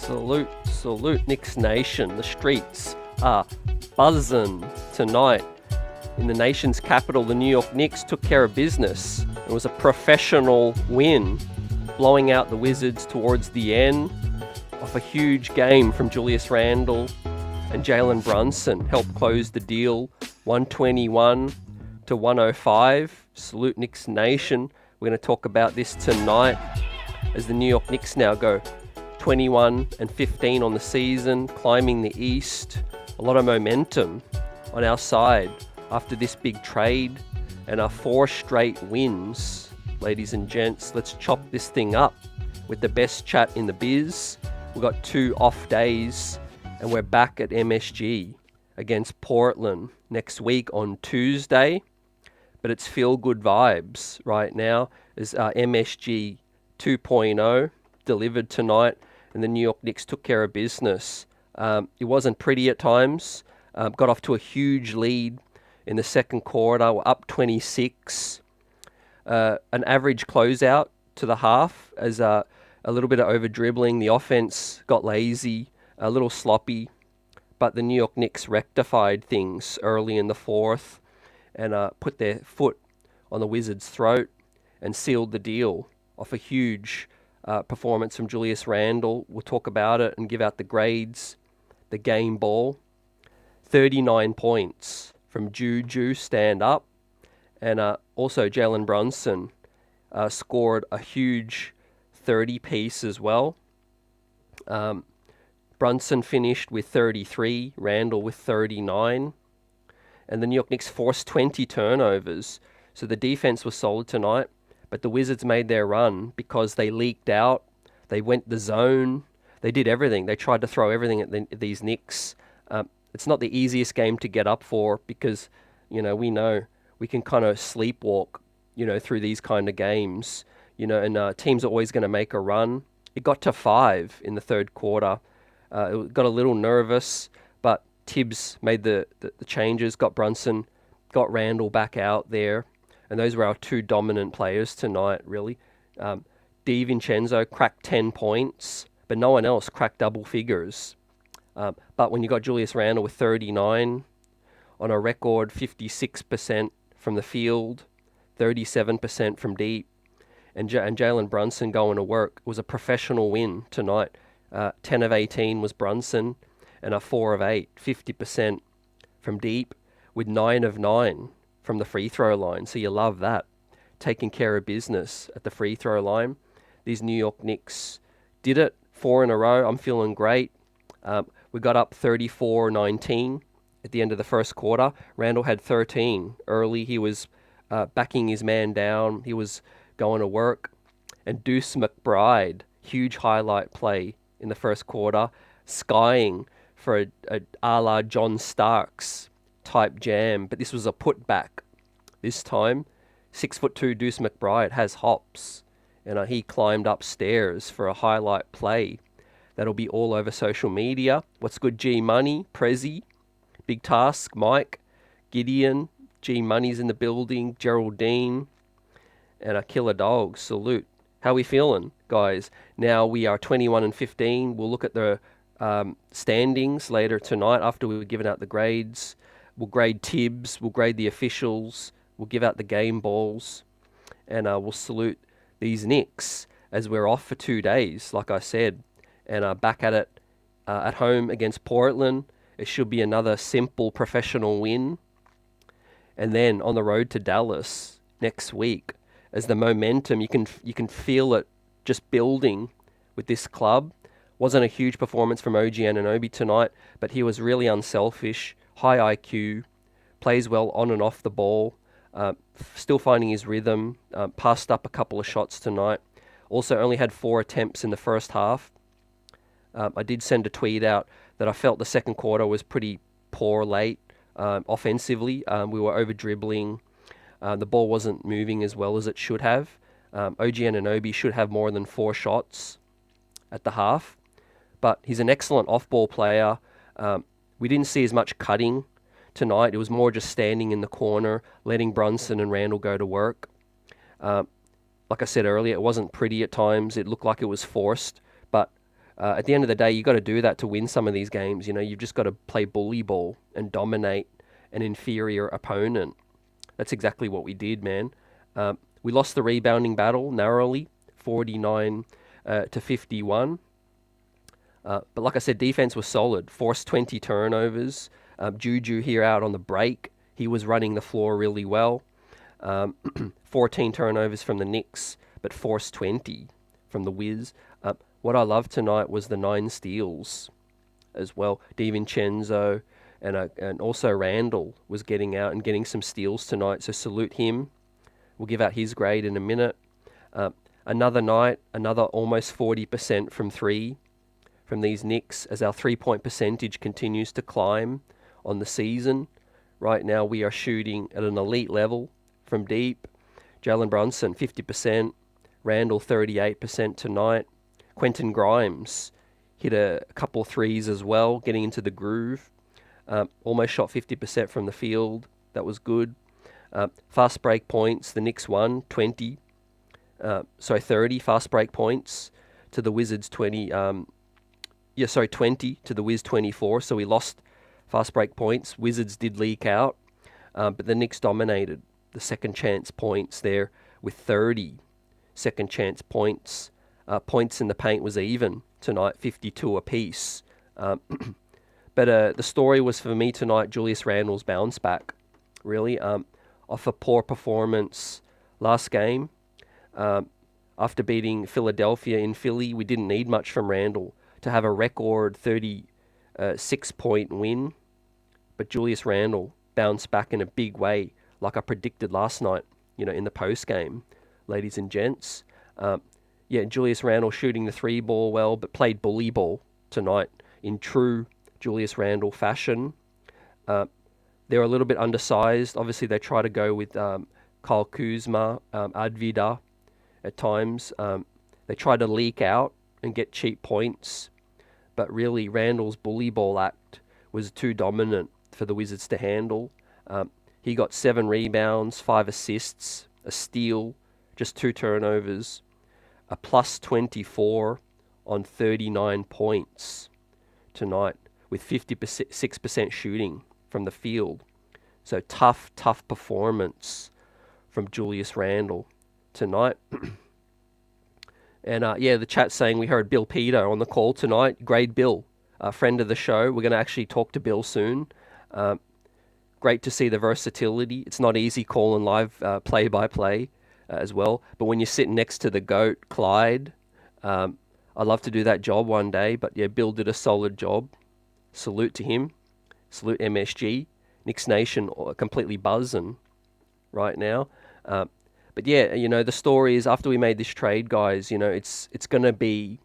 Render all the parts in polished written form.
Salute, Knicks Nation. The streets are buzzing tonight. In the nation's capital, the New York Knicks took care of business. It was a professional win, blowing out the Wizards towards the end of a huge game from Julius Randle and Jalen Brunson. Helped close the deal, 121-105. Salute Knicks Nation. We're going to talk about this tonight as the New York Knicks now go 21-15 on the season, climbing the East. A lot of momentum on our side after this big trade and our 4 straight wins. Ladies and gents, let's chop this thing up with the best chat in the biz. We've got 2 off days and we're back at MSG against Portland next week on Tuesday. But it's feel-good vibes right now as MSG 2.0 delivered tonight and the New York Knicks took care of business. It wasn't pretty at times. Got off to a huge lead in the second quarter. We're up 26. An average closeout to the half as a little bit of over-dribbling. The offense got lazy, a little sloppy. But the New York Knicks rectified things early in the fourth and put their foot on the Wizards' throat and sealed the deal off a huge performance from Julius Randle. We'll talk about it and give out the grades. The game ball, 39 points from Juju stand up. And also Jalen Brunson scored a huge 30 piece as well. Brunson finished with 33, Randle with 39. And the New York Knicks forced 20 turnovers. So the defense was solid tonight. But the Wizards made their run because they leaked out. They went the zone. They did everything. They tried to throw everything at these Knicks. It's not the easiest game to get up for because, we know we can kind of sleepwalk, through these kind of games, and teams are always going to make a run. It got to 5 in the third quarter. It got a little nervous, but Tibbs made the changes, got Brunson, got Randle back out there. And those were our 2 dominant players tonight, really. DiVincenzo cracked 10 points, but no one else cracked double figures. But when you got Julius Randle with 39 on a record 56% from the field, 37% from deep, and Jalen Brunson going to work, it was a professional win tonight. 10 of 18 was Brunson, and a 4 of 8, 50% from deep, with 9 of 9 from the free throw line. So you love that. Taking care of business at the free throw line. These New York Knicks did it 4 in a row. I'm feeling great. We got up 34-19 at the end of the first quarter. Randle had 13 early. He was backing his man down. He was going to work. And Deuce McBride, huge highlight play in the first quarter, skying for a la John Starks type jam. But this was a putback this time. 6'2" Deuce McBride has hops. And he climbed upstairs for a highlight play. That'll be all over social media. What's good, G Money, Prezi, Big Task, Mike, Gideon, G Money's in the building, Geraldine, and a Killer Dog. Salute. How we feeling, guys? Now we are 21-15. We'll look at the standings later tonight after we've given out the grades. We'll grade Tibbs. We'll grade the officials. We'll give out the game balls. And we'll salute these Knicks as we're off for 2 days, like I said. And back at it at home against Portland. It should be another simple professional win. And then on the road to Dallas next week, as the momentum, you can feel it just building with this club. Wasn't a huge performance from OG Anunoby tonight, but he was really unselfish, high IQ, plays well on and off the ball, still finding his rhythm, passed up a couple of shots tonight. Also only had 4 attempts in the first half. I did send a tweet out that I felt the second quarter was pretty poor late offensively. We were over-dribbling. The ball wasn't moving as well as it should have. OG Anunoby should have more than 4 shots at the half. But he's an excellent off-ball player. We didn't see as much cutting tonight. It was more just standing in the corner, letting Brunson and Randle go to work. Like I said earlier, it wasn't pretty at times. It looked like it was forced. But At the end of the day, you got to do that to win some of these games. You've just got to play bully ball and dominate an inferior opponent. That's exactly what we did, man. We lost the rebounding battle narrowly, 49 to 51. But like I said, defense was solid. Forced 20 turnovers. Juju here out on the break. He was running the floor really well. 14 turnovers from the Knicks, but forced 20 from the Wiz. What I loved tonight was the 9 steals as well. DiVincenzo and also Randle was getting out and getting some steals tonight, so salute him. We'll give out his grade in a minute. Another night, another almost 40% from 3 from these Knicks as our 3-point percentage continues to climb on the season. Right now we are shooting at an elite level from deep. Jalen Brunson, 50%. Randle, 38% tonight. Quentin Grimes hit a couple threes as well, getting into the groove. Almost shot 50% from the field. That was good. Fast break points, the Knicks won 30 fast break points to the Wizards 20 to the Wiz 24. So we lost fast break points. Wizards did leak out, but the Knicks dominated the second chance points there with 30 second chance points. Points in the paint was even tonight, 52 apiece. But the story was for me tonight, Julius Randle's bounce back, really, off a poor performance last game. After beating Philadelphia in Philly, we didn't need much from Randle to have a record 36-point win. But Julius Randle bounced back in a big way, like I predicted last night, in the post-game, ladies and gents. Julius Randle shooting the 3 ball well, but played bully ball tonight in true Julius Randle fashion. They're a little bit undersized. Obviously, they try to go with Kyle Kuzma, Advida at times. They try to leak out and get cheap points. But really, Randle's bully ball act was too dominant for the Wizards to handle. He got 7 rebounds, 5 assists, a steal, just 2 turnovers, a plus 24 on 39 points tonight with 56% shooting from the field. So tough performance from Julius Randle tonight. And the chat's saying we heard Bill Peter on the call tonight. Great Bill, a friend of the show. We're going to actually talk to Bill soon. Great to see the versatility. It's not easy calling live play-by-play as well. But when you're sitting next to the GOAT, Clyde, I'd love to do that job one day. But yeah, Bill did a solid job. Salute to him. Salute MSG. Knicks Nation completely buzzing right now. But yeah, the story is after we made this trade, guys, it's going to be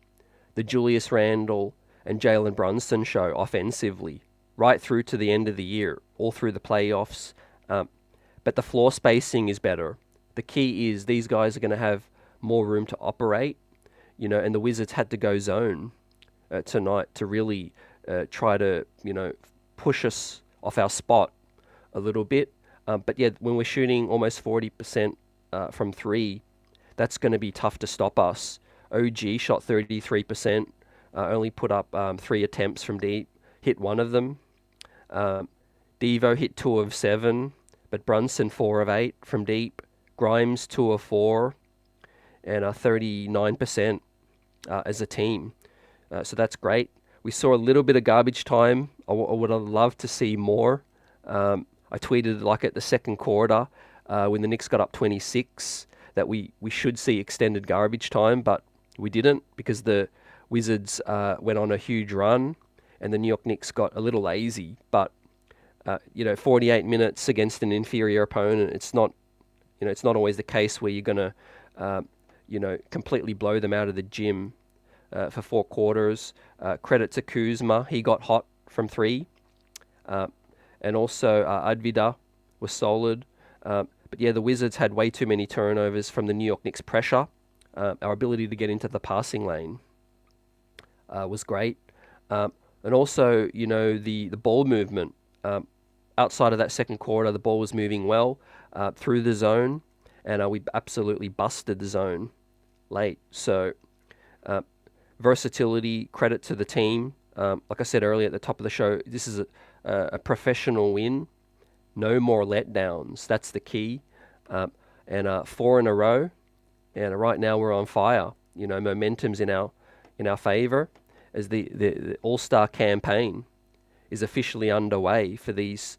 the Julius Randle and Jalen Brunson show offensively right through to the end of the year, all through the playoffs. But the floor spacing is better. The key is these guys are going to have more room to operate, and the Wizards had to go zone tonight to really try to, push us off our spot a little bit. But yeah, when we're shooting almost 40% from 3, that's going to be tough to stop us. OG shot 33%, only put up 3 attempts from deep, hit 1 of them. Devo hit 2 of 7, but Brunson 4 of 8 from deep. Grimes 2 of 4, and 39% as a team. So that's great. We saw a little bit of garbage time. I would have loved to see more. I tweeted like at the second quarter when the Knicks got up 26 that we should see extended garbage time, but we didn't because the Wizards went on a huge run and the New York Knicks got a little lazy. But 48 minutes against an inferior opponent, it's not always the case where you're gonna completely blow them out of the gym for 4 quarters. Credit to Kuzma, he got hot from 3, and also Advida was solid. But yeah, the Wizards had way too many turnovers from the New York Knicks pressure. Our ability to get into the passing lane was great. And also, the ball movement. Outside of that second quarter, the ball was moving well through the zone, and we absolutely busted the zone late. So versatility, credit to the team. Like I said earlier at the top of the show, this is a professional win. No more letdowns. That's the key. And 4 in a row. And right now we're on fire. You know, momentum's in our favour as the All-Star campaign is officially underway for these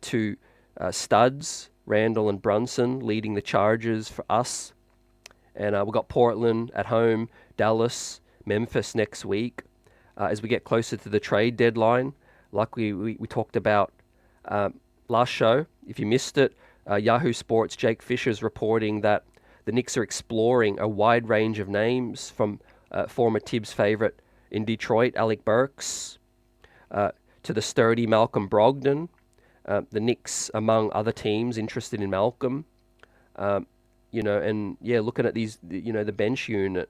two studs, Randle and Brunson, leading the charges for us. And we've got Portland at home, Dallas, Memphis next week. As we get closer to the trade deadline, like we talked about last show, if you missed it, Yahoo Sports' Jake Fisher's reporting that the Knicks are exploring a wide range of names from former Tibbs favourite in Detroit, Alec Burks, to the sturdy Malcolm Brogdon. The Knicks, among other teams, interested in Malcolm. Looking at these, the bench unit.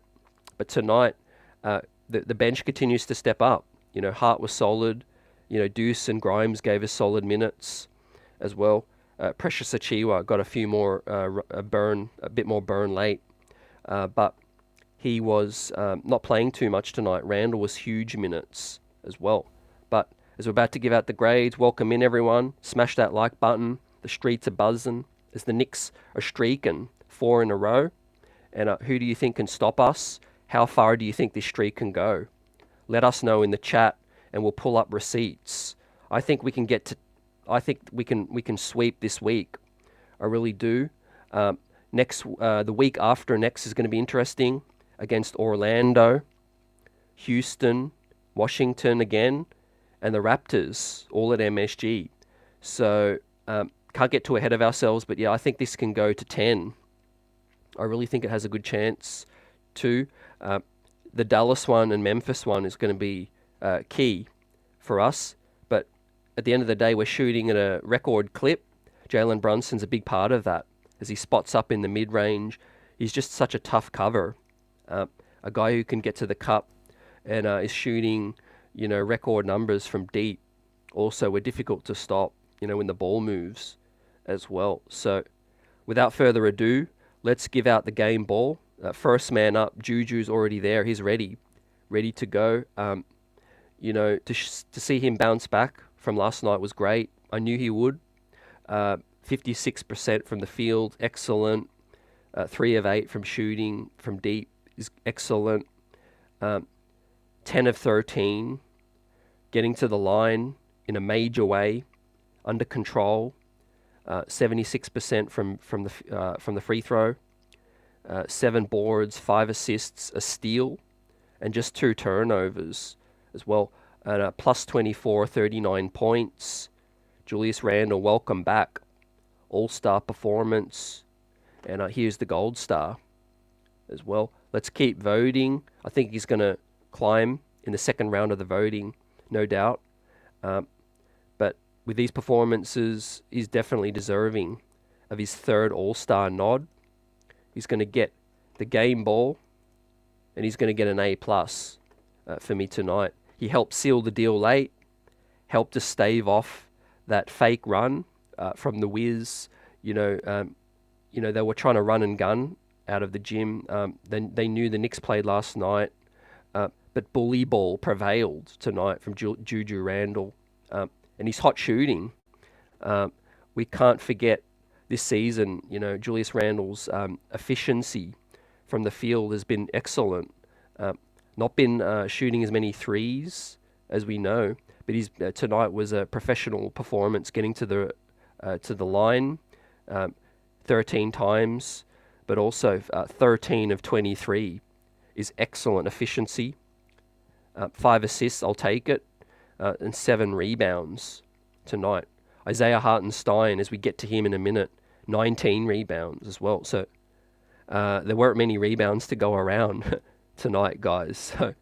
But tonight, the bench continues to step up. Hart was solid. Deuce and Grimes gave us solid minutes as well. Precious Achiuwa got a few more a bit more burn late, but he was not playing too much tonight. Randle was huge minutes as well. But as we're about to give out the grades, welcome in everyone. Smash that like button. The streets are buzzing as the Knicks are streaking 4 in a row. And who do you think can stop us? How far do you think this streak can go? Let us know in the chat, and we'll pull up receipts. I think we can we can sweep this week. I really do. The week after next is going to be interesting against Orlando, Houston, Washington again, and the Raptors, all at MSG. So can't get too ahead of ourselves, but yeah, I think this can go to 10. I really think it has a good chance to. The Dallas one and Memphis one is going to be key for us. But at the end of the day, we're shooting at a record clip. Jalen Brunson's a big part of that as he spots up in the mid-range. He's just such a tough cover. A guy who can get to the cup and is shooting, record numbers from deep. Also, we're difficult to stop, when the ball moves as well. So without further ado, let's give out the game ball. First man up, Juju's already there. He's ready to go. To see him bounce back from last night was great. I knew he would. 56% from the field, excellent. 3 of 8 from shooting from deep is excellent. 10 of 13, getting to the line in a major way, under control. 76% from the free throw. 7 boards, 5 assists, a steal, and just 2 turnovers as well. And plus 24, 39 points. Julius Randle, welcome back. All-star performance. And here's the gold star as well. Let's keep voting. I think he's going to climb in the second round of the voting, no doubt. But with these performances, he's definitely deserving of his 3rd All-Star nod. He's going to get the game ball, and he's going to get an A+ for me tonight. He helped seal the deal late, helped to stave off that fake run from the Wiz. They were trying to run and gun out of the gym. They knew the Knicks played last night, but bully ball prevailed tonight from Juju Randle, and his hot shooting. We can't forget this season, Julius Randle's efficiency from the field has been excellent. Not been shooting as many threes as we know, but his tonight was a professional performance, getting to the line 13 times, but also 13 of 23 is excellent efficiency. 5 assists, I'll take it, and 7 rebounds tonight. Isaiah Hartenstein, as we get to him in a minute, 19 rebounds as well. So there weren't many rebounds to go around tonight, guys. So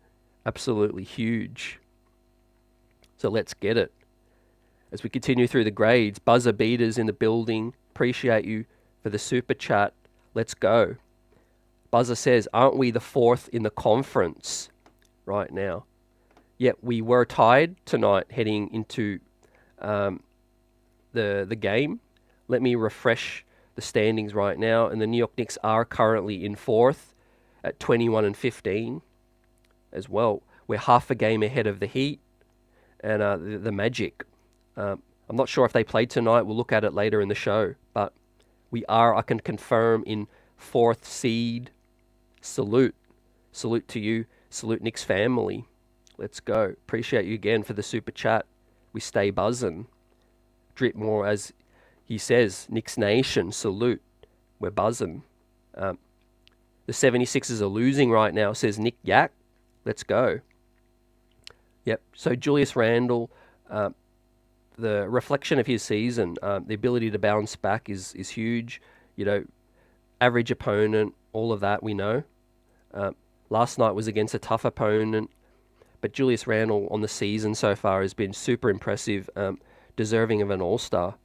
absolutely huge. So let's get it. As we continue through the grades, buzzer beaters in the building. Appreciate you for the super chat. Let's go. Buzzer says, aren't we the 4th in the conference right now? Yet we were tied tonight heading into the game. Let me refresh the standings right now, and the New York Knicks are currently in 4th at 21 and 15, as well. We're half a game ahead of the Heat and the Magic. I'm not sure if they played tonight. We'll look at it later in the show. But we are, I can confirm, in 4th seed. Salute. Salute to you. Salute Knicks family. Let's go. Appreciate you again for the super chat. We stay buzzing. Drip more, as he says, Knicks Nation, salute. We're buzzing. The 76ers are losing right now, says Nick Yak. Let's go. Yep. So Julius Randle, the reflection of his season, the ability to bounce back is huge. You know, average opponent, all of that we know. Last night was against a tough opponent, but Julius Randle on the season so far has been super impressive, deserving of an all-star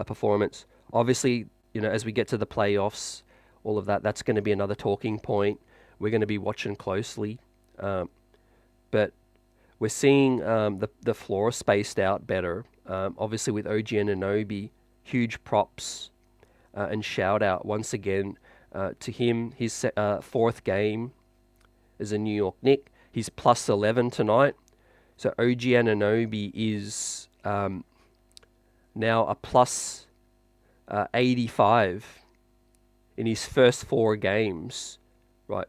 performance. Obviously, you know, as we get to the playoffs, all of that, that's going to be another talking point. We're going to be watching closely. But we're seeing the floor spaced out better. Obviously with OG Anunoby, huge props and shout out once again to him. His 4th game as a New York Knick. He's plus 11 tonight. So OG Anunoby is now a plus 85 in his first 4 games, right?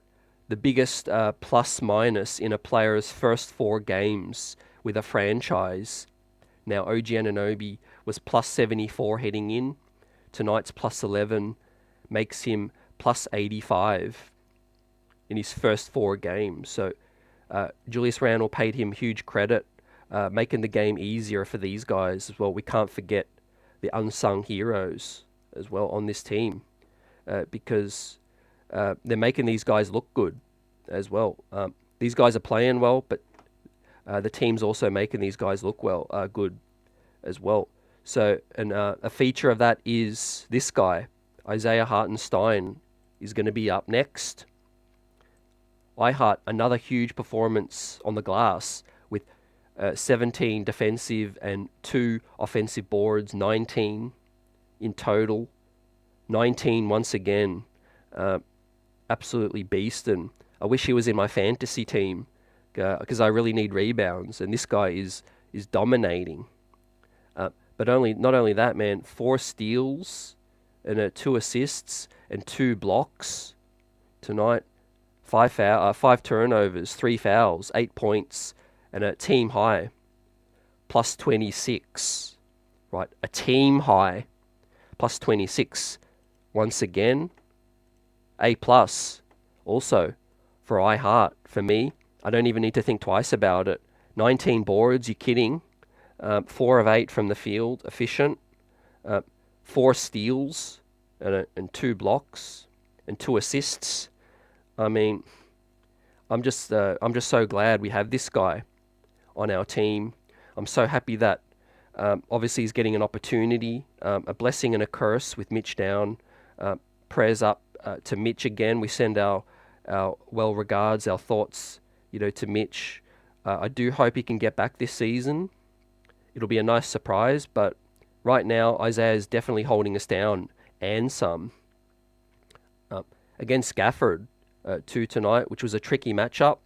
The biggest plus minus in a player's first 4 games with a franchise. Now OG Anunoby was plus 74 heading in. Tonight's plus 11 makes him plus 85 in his first 4 games. So Julius Randle paid him huge credit, making the game easier for these guys as well. We can't forget the unsung heroes as well on this team, because they're making these guys look good as well. These guys are playing well, but the team's also making these guys look good as well. So, and a feature of that is this guy, Isaiah Hartenstein, is going to be up next. Ihart, another huge performance on the glass with 17 defensive and 2 offensive boards, 19 in total. 19 once again. Absolutely beastin'. I wish he was in my fantasy team because I really need rebounds, and this guy is dominating. But not only that, man, 4 steals and 2 assists and 2 blocks tonight. 5 turnovers, 3 fouls, 8 points, and a team high, plus 26. Right, a team high, plus 26. Once again, A+, also, for iHeart. For me, I don't even need to think twice about it. 19 boards, you kidding? 4 of 8 from the field, efficient. 4 steals and 2 blocks and 2 assists. I mean, I'm just so glad we have this guy on our team. I'm so happy that obviously he's getting an opportunity, a blessing and a curse with Mitch down. Prayers up to Mitch again. We send our well regards, our thoughts, to Mitch. I do hope he can get back this season. It'll be a nice surprise, but right now Isaiah is definitely holding us down and some. Against Gafford too tonight, which was a tricky matchup,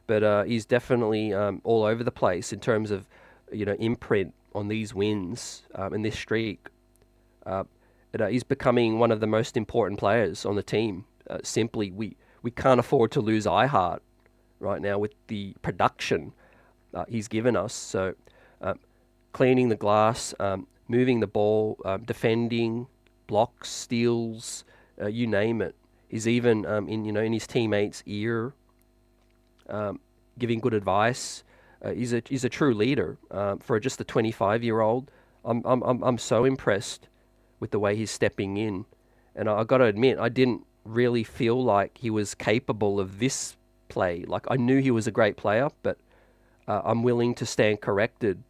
but he's definitely all over the place in terms of imprint on these wins and this streak. He's becoming one of the most important players on the team. Simply, we can't afford to lose iHeart right now with the production he's given us. So cleaning the glass, moving the ball, defending, blocks, steals, you name it. He's even in his teammates' ear, giving good advice. He's a true leader for just a 25-year-old. I'm so impressed with the way he's stepping in, and I got to admit, I didn't really feel like he was capable of this play. Like, I knew he was a great player, but I'm willing to stand corrected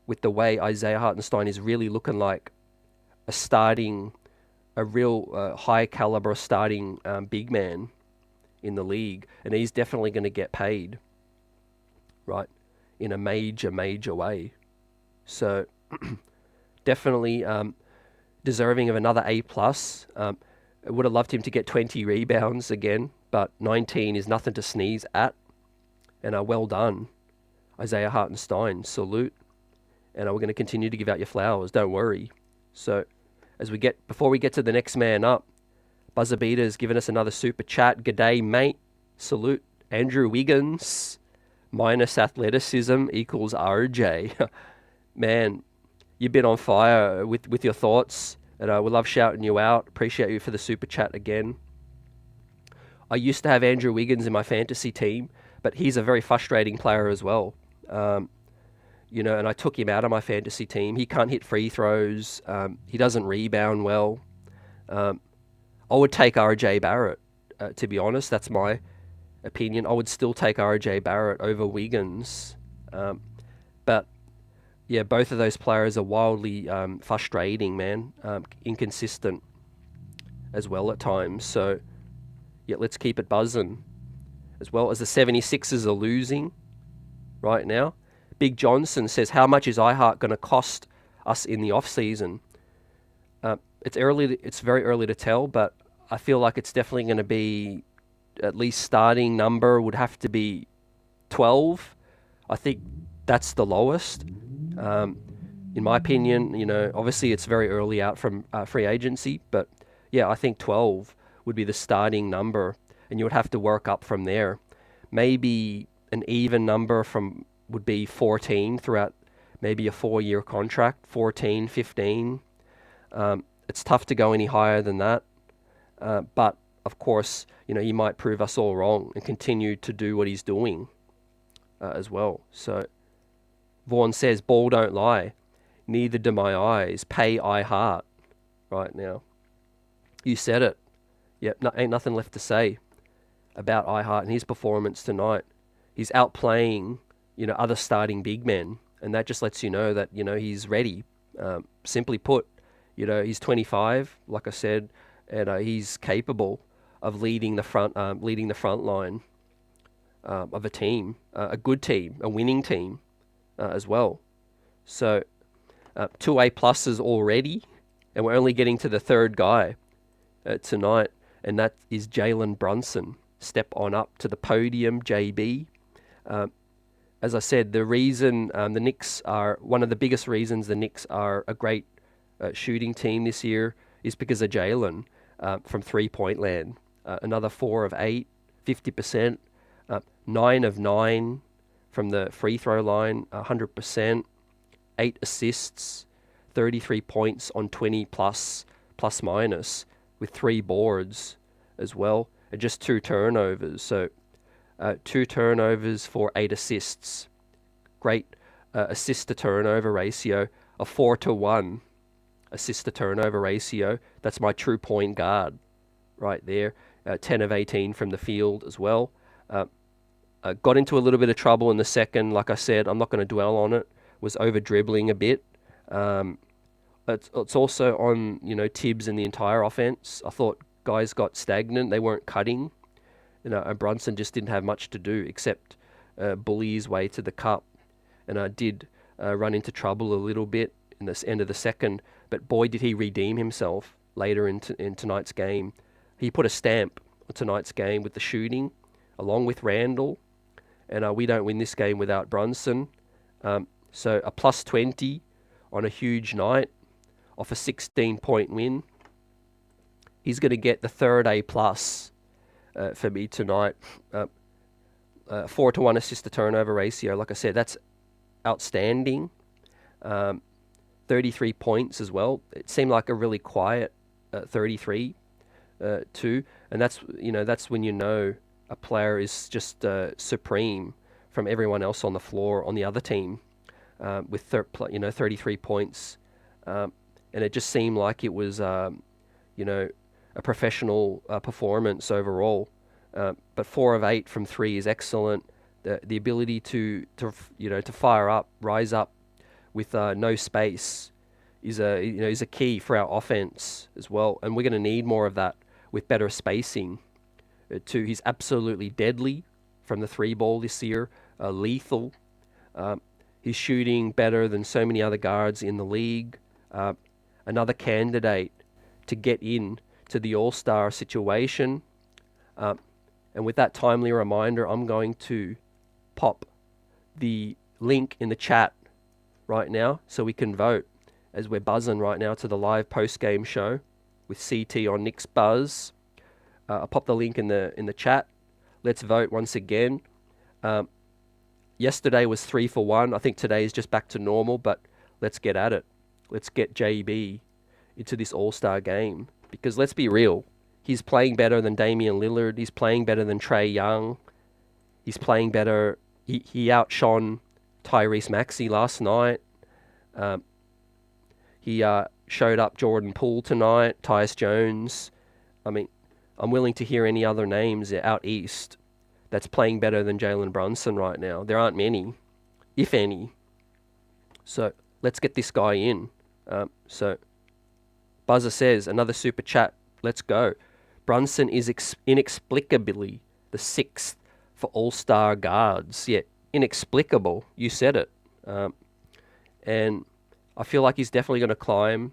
with the way Isaiah Hartenstein is really looking like a real high caliber starting big man in the league, and he's definitely going to get paid, right, in a major way. So definitely deserving of another A+. I would have loved him to get 20 rebounds again, but 19 is nothing to sneeze at. And well done, Isaiah Hartenstein. Salute. And we're going to continue to give out your flowers. Don't worry. So, before we get to the next man up, Buzzer Beater's given us another super chat. G'day, mate. Salute. Andrew Wiggins minus athleticism equals RJ. Man, you've been on fire with your thoughts, and we love shouting you out. Appreciate you for the super chat again. I used to have Andrew Wiggins in my fantasy team, but he's a very frustrating player as well. And I took him out of my fantasy team. He can't hit free throws. He doesn't rebound well. I would take RJ Barrett, to be honest. That's my opinion. I would still take RJ Barrett over Wiggins. But yeah, both of those players are wildly frustrating, man. Inconsistent as well at times. So yeah, let's keep it buzzing. As well as the 76ers are losing right now. Big Johnson says, how much is iHeart going to cost us in the off-season? It's very early to tell, but I feel like it's definitely going to be, at least starting number would have to be 12. I think that's the lowest. In my opinion, obviously it's very early out from free agency, but yeah, I think 12 would be the starting number, and you would have to work up from there. Maybe an even number would be 14 throughout maybe a 4-year contract, 14, 15. It's tough to go any higher than that. But, of course, he might prove us all wrong and continue to do what he's doing as well. So, Vaughan says, ball don't lie. Neither do my eyes. Pay iHeart right now. You said it. Yep, ain't nothing left to say about iHeart and his performance tonight. He's outplaying other starting big men, and that just lets you know that he's ready. Simply put, he's 25, like I said, and he's capable of leading the front line of a team, a good team, a winning team as well. So 2 A pluses already, and we're only getting to the third guy tonight, and that is Jalen Brunson. Step on up to the podium, JB. As I said, the reason the Knicks are one of the biggest reasons the Knicks are a great shooting team this year is because of Jalen from 3-point land. Another 4 of 8, 50%, 9 of 9 from the free throw line, 100%, 8 assists, 33 points on 20 plus minus with 3 boards as well, and just 2 turnovers. So 2 turnovers for 8 assists. Great assist to turnover ratio, a 4-to-1 assist to turnover ratio. That's my true point guard right there. 10 of 18 from the field as well. Got into a little bit of trouble in the second. Like I said, I'm not going to dwell on it. Was over dribbling a bit. It's also on Tibbs and the entire offense. I thought guys got stagnant. They weren't cutting. And Brunson just didn't have much to do except bully his way to the cup. And I did run into trouble a little bit in the end of the second. But boy, did he redeem himself later in tonight's game. He put a stamp on tonight's game with the shooting, along with Randle. And we don't win this game without Brunson. So a plus 20 on a huge night off a 16-point win. He's going to get the third A plus for me tonight. 4-to-1 assist to turnover ratio. Like I said, that's outstanding. 33 points as well. It seemed like a really quiet 33 too. And that's when a player is just supreme from everyone else on the floor on the other team with 33 points. And it just seemed like it was a professional performance overall. But 4 of 8 from 3 is excellent. The ability to fire up, rise up with no space is a key for our offense as well. And we're going to need more of that with better spacing. Too, he's absolutely deadly from the 3 ball this year, lethal. He's shooting better than so many other guards in the league. Another candidate to get in to the All-Star situation. And with that timely reminder, I'm going to pop the link in the chat right now so we can vote, as we're buzzing right now to the live post-game show with CT on Knicks Buzz. I'll pop the link in the chat. Let's vote once again. Yesterday was 3 for 1. I think today is just back to normal, but let's get at it. Let's get JB into this All-Star game, because let's be real, he's playing better than Damian Lillard. He's playing better than Trae Young. He's playing better. He outshone Tyrese Maxey last night. He showed up Jordan Poole tonight, Tyus Jones. I mean, I'm willing to hear any other names out east that's playing better than Jalen Brunson right now. There aren't many, if any. So let's get this guy in. So Buzzer says, another super chat. Let's go. Brunson is inexplicably the 6th for All-Star guards. Yeah, inexplicable. You said it. And I feel like he's definitely going to climb.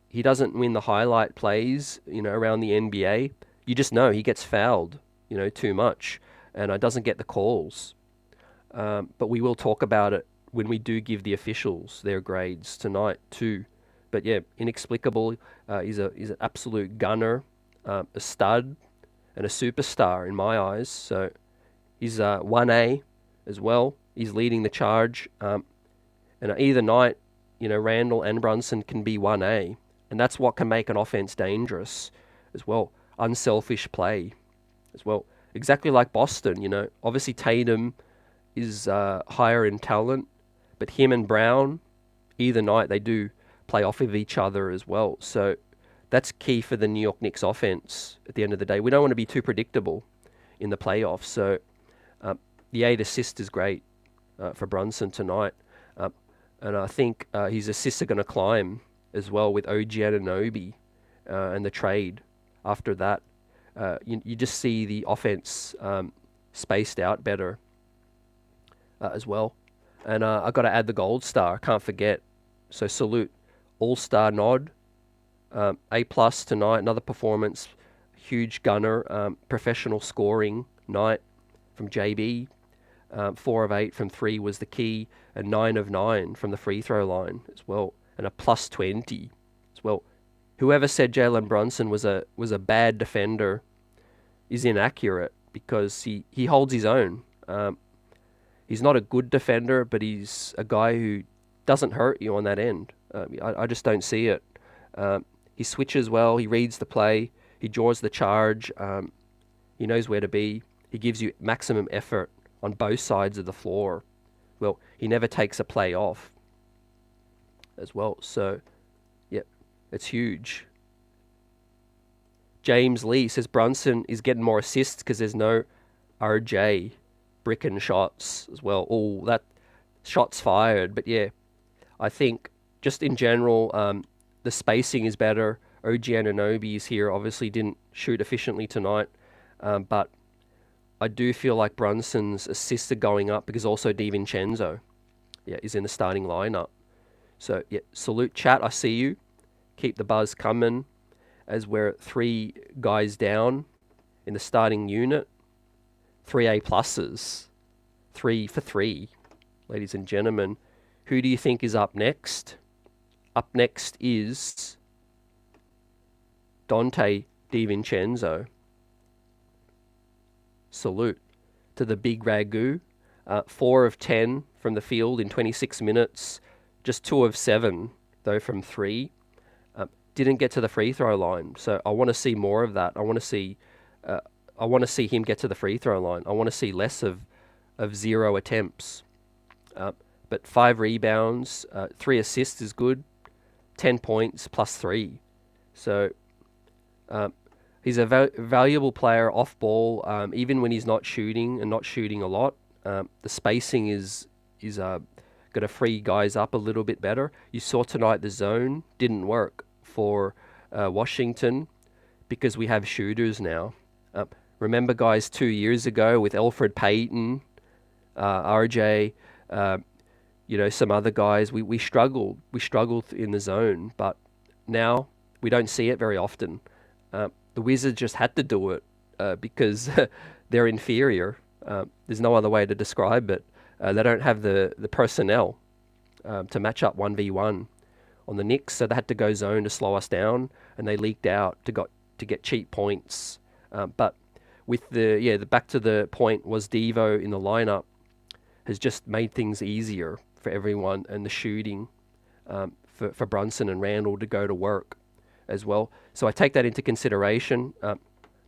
He doesn't win the highlight plays, around the NBA. You just know he gets fouled, too much, and doesn't get the calls. But we will talk about it when we do give the officials their grades tonight too. But yeah, inexplicable. He's an absolute gunner, a stud, and a superstar in my eyes. So he's 1A as well. He's leading the charge. And either night, Randle and Brunson can be 1A. And that's what can make an offense dangerous as well. Unselfish play as well. Exactly like Boston, Obviously Tatum is higher in talent, but him and Brown, either night, they do play off of each other as well. So that's key for the New York Knicks offense at the end of the day. We don't want to be too predictable in the playoffs. So the 8 assists is great for Brunson tonight. And I think his assists are going to climb as well with OG Anunoby and the trade after that. You just see the offense spaced out better as well. And I got to add the gold star. Can't forget. So salute. All-star nod. A+ tonight. Another performance. Huge gunner. Professional scoring night from JB. 4 of 8 from 3 was the key. And 9 of 9 from the free throw line as well. And a +20 as well. Whoever said Jalen Brunson was a bad defender is inaccurate, because he holds his own. He's not a good defender, but he's a guy who doesn't hurt you on that end. I just don't see it. He switches well. He reads the play. He draws the charge. He knows where to be. He gives you maximum effort on both sides of the floor. Well, he never takes a play off as well. So, yep, it's huge. James Lee says Brunson is getting more assists because there's no RJ bricking shots as well. Oh, that shots fired. But yeah, I think just in general, the spacing is better. OG Anunoby is here. Obviously didn't shoot efficiently tonight. But I do feel like Brunson's assists are going up because also DiVincenzo is in the starting lineup. So, yeah, salute chat. I see you. Keep the buzz coming as we're 3 guys down in the starting unit. 3 A+. 3 for 3, ladies and gentlemen. Who do you think is up next? Up next is Dante DiVincenzo. Salute to the big Ragu. 4 of 10 from the field in 26 minutes. Just 2 of 7, though, from 3. Didn't get to the free throw line. So I want to see more of that. I want to see him get to the free throw line. I want to see less of 0 attempts. But 5 rebounds, 3 assists is good. 10 points +3. So he's a valuable player off ball, even when he's not shooting and not shooting a lot. The spacing is going to free guys up a little bit better. You saw tonight the zone didn't work for Washington because we have shooters now. Remember, guys, 2 years ago with Elfrid Payton, RJ, some other guys, we struggled. We struggled in the zone, but now we don't see it very often. The Wizards just had to do it because they're inferior There's no other way to describe it. They don't have the personnel to match up 1v1 on the Knicks, so they had to go zone to slow us down, and they leaked out to get cheap points. But with the back to the point was Devo in the lineup has just made things easier for everyone, and the shooting for Brunson and Randle to go to work as well. So I take that into consideration.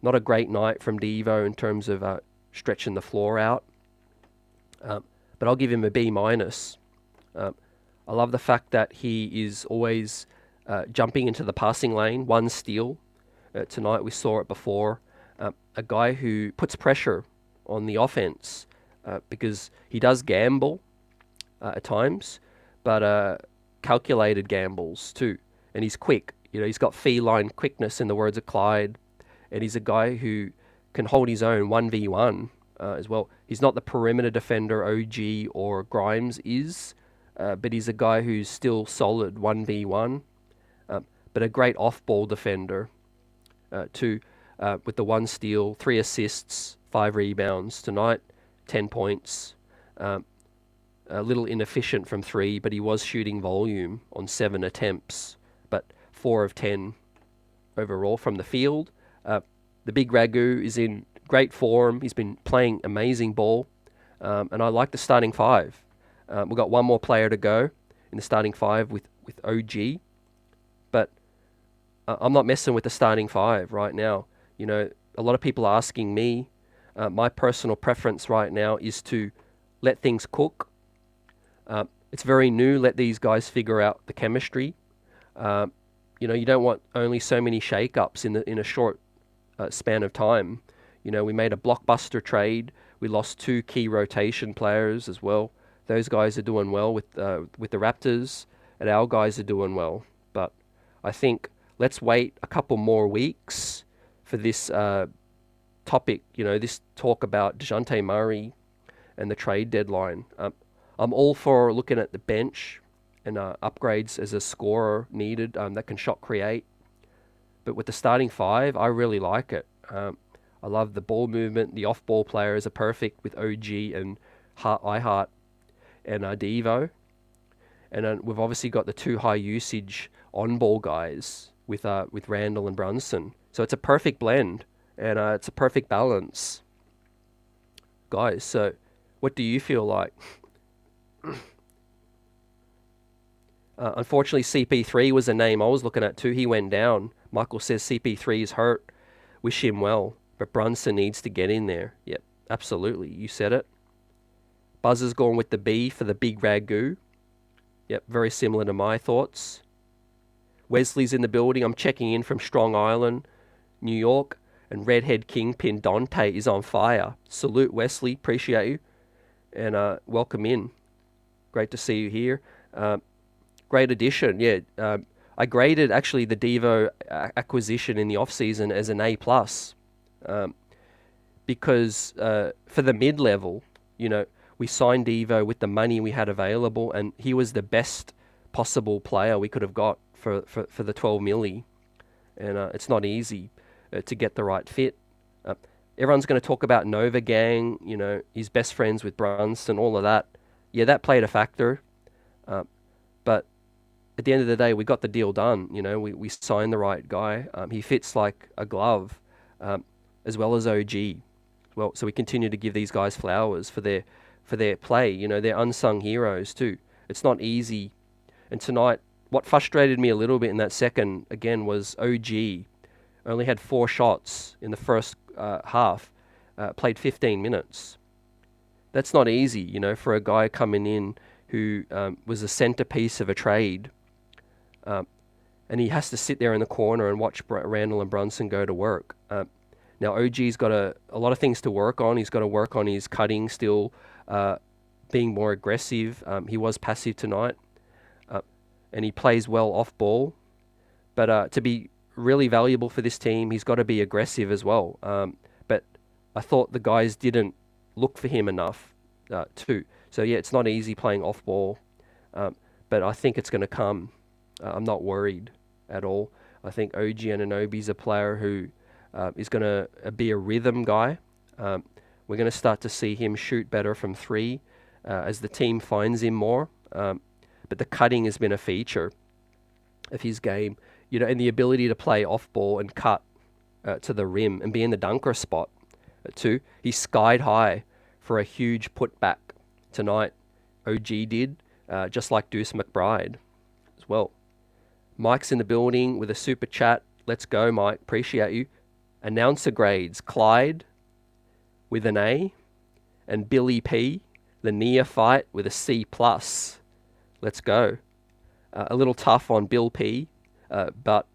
Not a great night from Devo in terms of stretching the floor out, but I'll give him a B minus. I love the fact that he is always jumping into the passing lane, one steal. Tonight we saw it before. A guy who puts pressure on the offense because he does gamble at times, but calculated gambles too. And he's quick. He's got feline quickness, in the words of Clyde. And he's a guy who can hold his own 1v1 as well. He's not the perimeter defender OG or Grimes is, but he's a guy who's still solid 1v1, but a great off-ball defender too, with the 1 steal, 3 assists, 5 rebounds tonight, 10 points. A little inefficient from 3, but he was shooting volume on 7 attempts, but 4 of 10 overall from the field. The big Ragu is in great form. He's been playing amazing ball, and I like the starting 5. We've got one more player to go in the starting 5 with OG, but I'm not messing with the starting 5 right now. A lot of people are asking me. My personal preference right now is to let things cook. It's very new. Let these guys figure out the chemistry. You don't want only so many shake-ups in a short span of time. We made a blockbuster trade. We lost 2 key rotation players as well. Those guys are doing well with the Raptors, and our guys are doing well. But I think let's wait a couple more weeks for this topic. This talk about DeJounte Murray and the trade deadline. I'm all for looking at the bench and upgrades as a scorer needed that can shot create. But with the starting 5, I really like it. I love the ball movement. The off-ball players are perfect with OG and Iheart and Devo. And we've obviously got the 2 high-usage on-ball guys with Randle and Brunson. So it's a perfect blend, and it's a perfect balance. Guys, so what do you feel like? Unfortunately, CP3 was a name I was looking at too. He went down. Michael says CP3 is hurt. Wish him well. But Brunson needs to get in there. Yep, absolutely. You said it. Buzzer's gone with the B for the big Ragu. Yep, very similar to my thoughts. Wesley's in the building. I'm checking in from Strong Island, New York. And Redhead Kingpin Dante is on fire. Salute, Wesley. Appreciate you. And welcome in. Great to see you here. Great addition. Yeah, I graded actually the Devo acquisition in the off-season as an A+, because for the mid-level, we signed Devo with the money we had available, and he was the best possible player we could have got for the 12 milli. And it's not easy to get the right fit. Everyone's going to talk about Nova Gang, he's best friends with Brunson, all of that. Yeah, that played a factor. But at the end of the day, we got the deal done. We signed the right guy. He fits like a glove, as well as OG. Well, so we continue to give these guys flowers for their play. They're unsung heroes too. It's not easy. And tonight, what frustrated me a little bit in that second again was OG only had 4 shots in the first half. Played 15 minutes. That's not easy, for a guy coming in who was a centerpiece of a trade. And he has to sit there in the corner and watch Randle and Brunson go to work. Now, OG's got a lot of things to work on. He's got to work on his cutting still, being more aggressive. He was passive tonight, and he plays well off ball. But to be really valuable for this team, he's got to be aggressive as well. But I thought the guys didn't look for him enough too. So yeah, it's not easy playing off ball, but I think it's going to come. I'm not worried at all. I think OG Anunoby's a player who is going to be a rhythm guy. We're going to start to see him shoot better from three as the team finds him more. But the cutting has been a feature of his game, and the ability to play off ball and cut to the rim and be in the dunker spot too. He skied high for a huge putback tonight. OG did, just like Deuce McBride as well. Mike's in the building with a super chat. Let's go, Mike. Appreciate you. Announcer grades. Clyde with an A and Billy P, the neophyte, with a C+. Let's go. A little tough on Bill P, but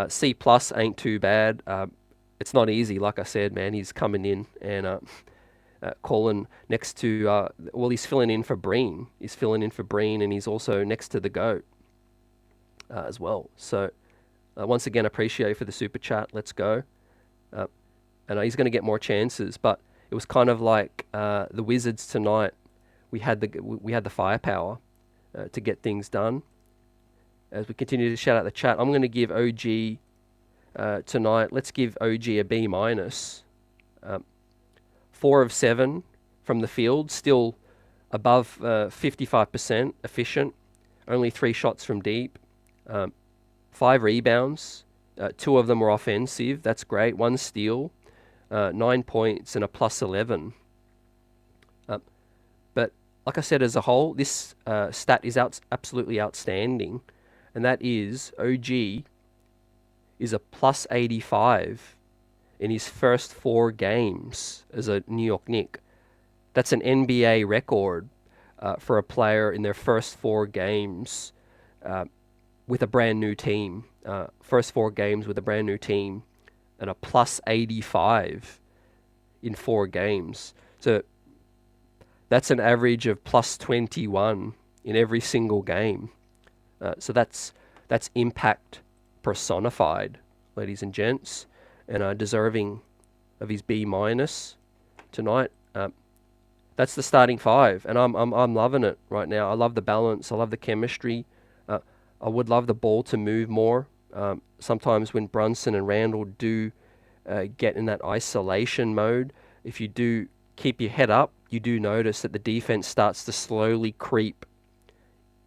C+ ain't too bad. It's not easy, like I said, man. He's coming in and calling next to, he's filling in for Breen. He's filling in for Breen, and he's also next to the GOAT as well. So once again, appreciate for the super chat. Let's go. And he's going to get more chances, but it was kind of like the Wizards tonight. We had the firepower to get things done. As we continue to shout out the chat, I'm going to give OG tonight. Let's give OG a B-. 4 of 7 from the field, still above 55% efficient. Only 3 shots from deep. 5 rebounds. 2 of them were offensive. That's great. 1 steal. 9 points and a +11. But like I said, as a whole, this stat is absolutely outstanding. And that is OG is a +85 in his first 4 games as a New York Knick. That's an NBA record for a player in their first 4 games with a brand new team. First 4 games with a brand new team and a +85 in 4 games. So that's an average of +21 in every single game. So that's impact personified, ladies and gents, and deserving of his B- tonight. That's the starting 5, and I'm loving it right now. I love the balance. I love the chemistry. I would love the ball to move more. Sometimes when Brunson and Randle do get in that isolation mode, if you do keep your head up, you do notice that the defense starts to slowly creep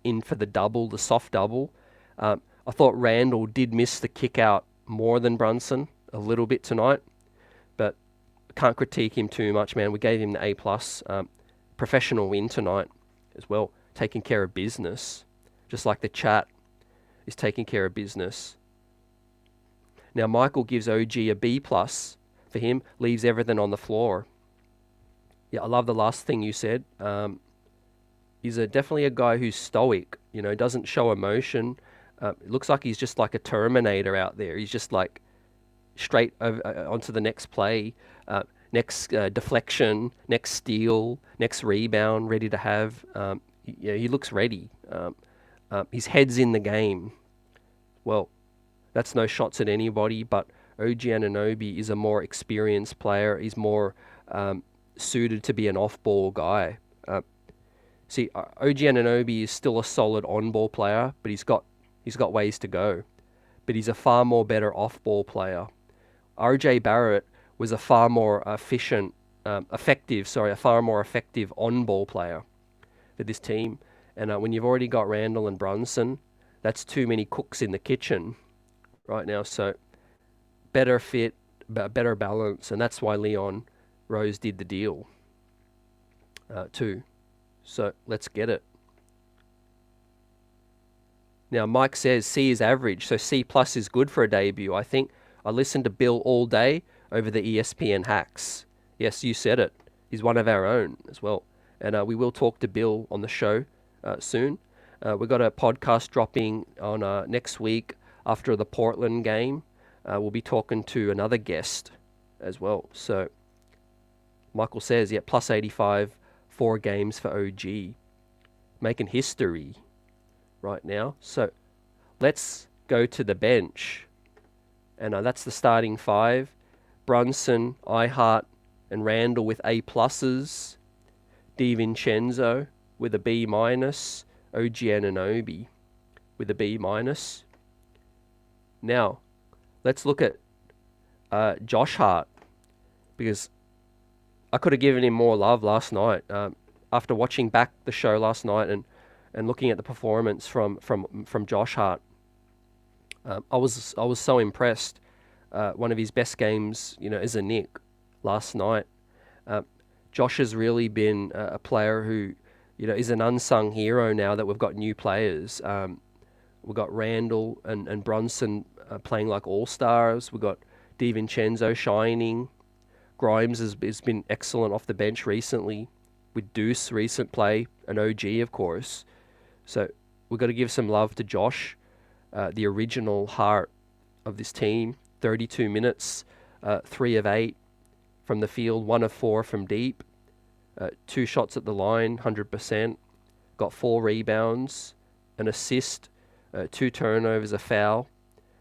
in for the double, the soft double. I thought Randle did miss the kick out more than Brunson a little bit tonight, but can't critique him too much, man. We gave him the A+. Professional win tonight as well, taking care of business, just like the chat is taking care of business. Now Michael gives OG a B+ for him, leaves everything on the floor. Yeah, I love the last thing you said. He's definitely a guy who's stoic, doesn't show emotion. It looks like he's just like a Terminator out there. He's just like straight onto the next play, next deflection, next steal, next rebound, ready to have. He looks ready. His head's in the game. Well, that's no shots at anybody, but OG Anunoby is a more experienced player. He's more suited to be an off-ball guy. See, OG Anunoby is still a solid on-ball player, but he's got ways to go. But he's a far more better off-ball player. RJ Barrett was a far more effective on-ball player for this team. And when you've already got Randle and Brunson, that's too many cooks in the kitchen right now. So better fit, better balance, and that's why Leon Rose did the deal too. So let's get it. Now Mike says C is average, so C+ is good for a debut. I think I listened to Bill all day over the ESPN hacks. Yes, you said it. He's one of our own as well. And we will talk to Bill on the show soon. We've got a podcast dropping on next week after the Portland game. We'll be talking to another guest as well. So Michael says, +85, 4 games for OG. Making history right now. So let's go to the bench. And that's the starting 5. Brunson, Ihart, and Randle with A+. DiVincenzo with a B-. OG Anunoby with a B-. Now, let's look at Josh Hart, because I could have given him more love last night. After watching back the show last night and looking at the performance from Josh Hart, I was so impressed. One of his best games, as a Knick last night. Josh has really been a player who, is an unsung hero now that we've got new players. We've got Randle and Brunson playing like all-stars. We've got DiVincenzo shining. Grimes has been excellent off the bench recently. With Deuce, recent play, an OG, of course. So we've got to give some love to Josh, the original heart of this team. 32 minutes, 3 of 8 from the field, 1 of 4 from deep. 2 shots at the line, 100%. Got 4 rebounds, an assist, 2 turnovers, a foul,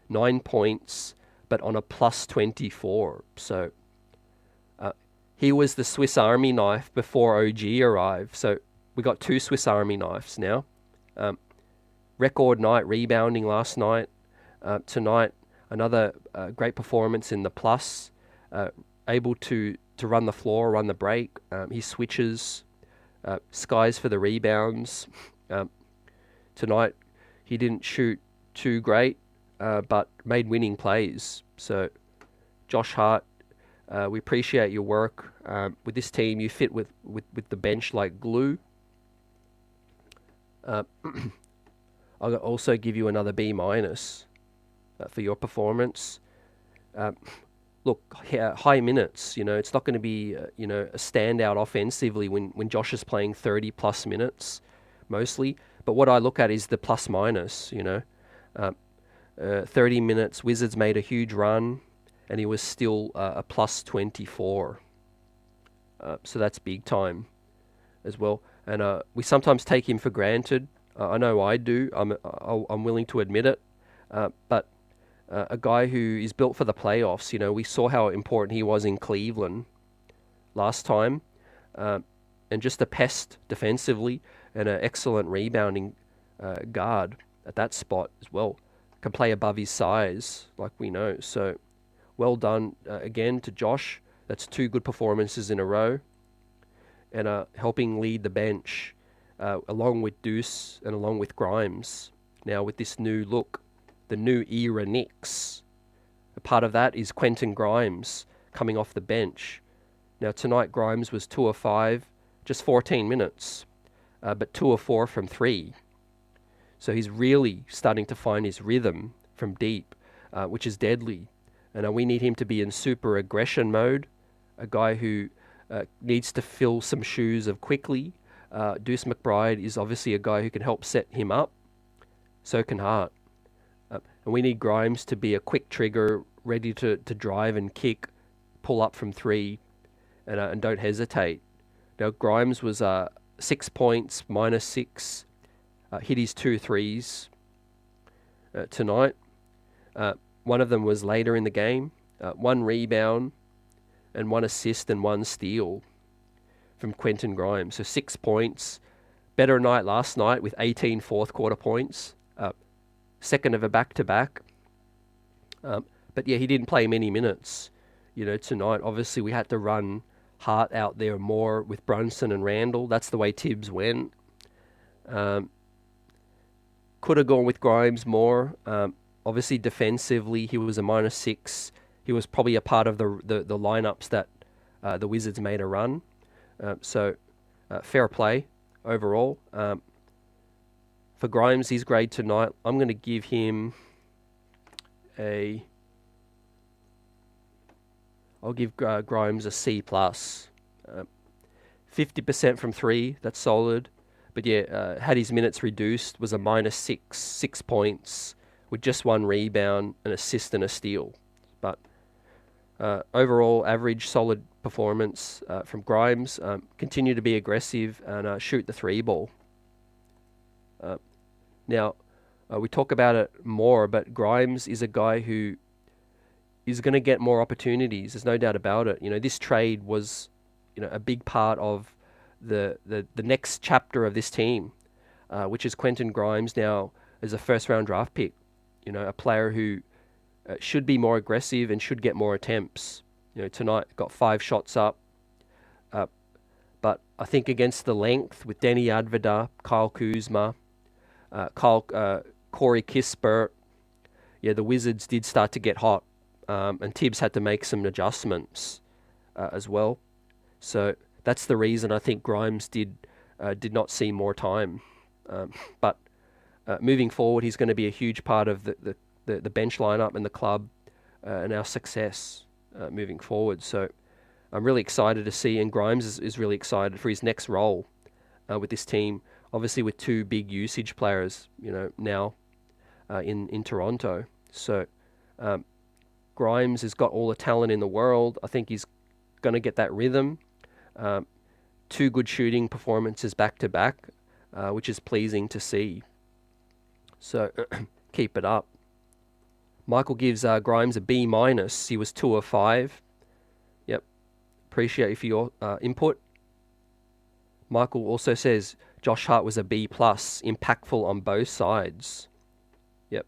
9 points, but on a plus 24. So he was the Swiss Army knife before OG arrived. So we got 2 Swiss Army knives now. Record night rebounding last night. Tonight, another great performance in the plus. Able to run the floor, run the break. He switches, skies for the rebounds. Tonight, he didn't shoot too great, but made winning plays. So, Josh Hart, we appreciate your work. With this team, you fit with the bench like glue. I'll also give you another B- for your performance. Look, high minutes, it's not going to be, a standout offensively when Josh is playing 30 plus minutes mostly. But what I look at is the plus minus, 30 minutes, Wizards made a huge run and he was still a plus 24. So that's big time as well. And we sometimes take him for granted. I know I do. I'm willing to admit it. But a guy who is built for the playoffs, we saw how important he was in Cleveland last time. And just a pest defensively and an excellent rebounding guard at that spot as well. Can play above his size, like we know. So well done again to Josh. That's 2 good performances in a row. And helping lead the bench along with Deuce and along with Grimes. Now with this new look, the new era Knicks. A part of that is Quentin Grimes coming off the bench. Now tonight Grimes was 2 of 5, just 14 minutes, but 2 of 4 from 3. So he's really starting to find his rhythm from deep, which is deadly. And we need him to be in super aggression mode, a guy who needs to fill some shoes of quickly. Deuce McBride is obviously a guy who can help set him up. So can Hart. And we need Grimes to be a quick trigger, ready to drive and kick, pull up from 3, and don't hesitate. Now, Grimes was 6 points, -6, hit his 2 threes tonight. One of them was later in the game, 1 rebound, and 1 assist and 1 steal from Quentin Grimes. So 6 points. Better night last night with 18 fourth quarter points. Second of a back-to-back. But yeah, he didn't play many minutes. Tonight, obviously, we had to run Hart out there more with Brunson and Randle. That's the way Tibbs went. Could have gone with Grimes more. Obviously, defensively, he was a -6. He was probably a part of the lineups that the Wizards made a run. So, fair play overall. For Grimes, his grade tonight, I'm going to give him I'll give Grimes a C+. 50% from 3, that's solid. But yeah, had his minutes reduced, was a -6, 6 points, with just 1 rebound, an assist and a steal. But overall, average, solid performance from Grimes. Continue to be aggressive and shoot the 3 ball. Now, we talk about it more, but Grimes is a guy who is going to get more opportunities. There's no doubt about it. This trade was, a big part of the next chapter of this team, which is Quentin Grimes now as a first-round draft pick. A player who should be more aggressive and should get more attempts. Tonight got 5 shots up, But I think against the length with Denny Advada, Kyle Kuzma, Corey Kispert, yeah, the Wizards did start to get hot, and Tibbs had to make some adjustments as well. So that's the reason I think Grimes did not see more time. But moving forward, he's going to be a huge part of the bench lineup and the club and our success moving forward. So I'm really excited to see, and Grimes is really excited for his next role with this team. Obviously, with two big usage players, now in Toronto. So Grimes has got all the talent in the world. I think he's going to get that rhythm. Two good shooting performances back to back, which is pleasing to see. So keep it up. Michael gives Grimes a B-. He was 2 of 5. Yep. Appreciate you for your input. Michael also says Josh Hart was a B+, impactful on both sides. Yep.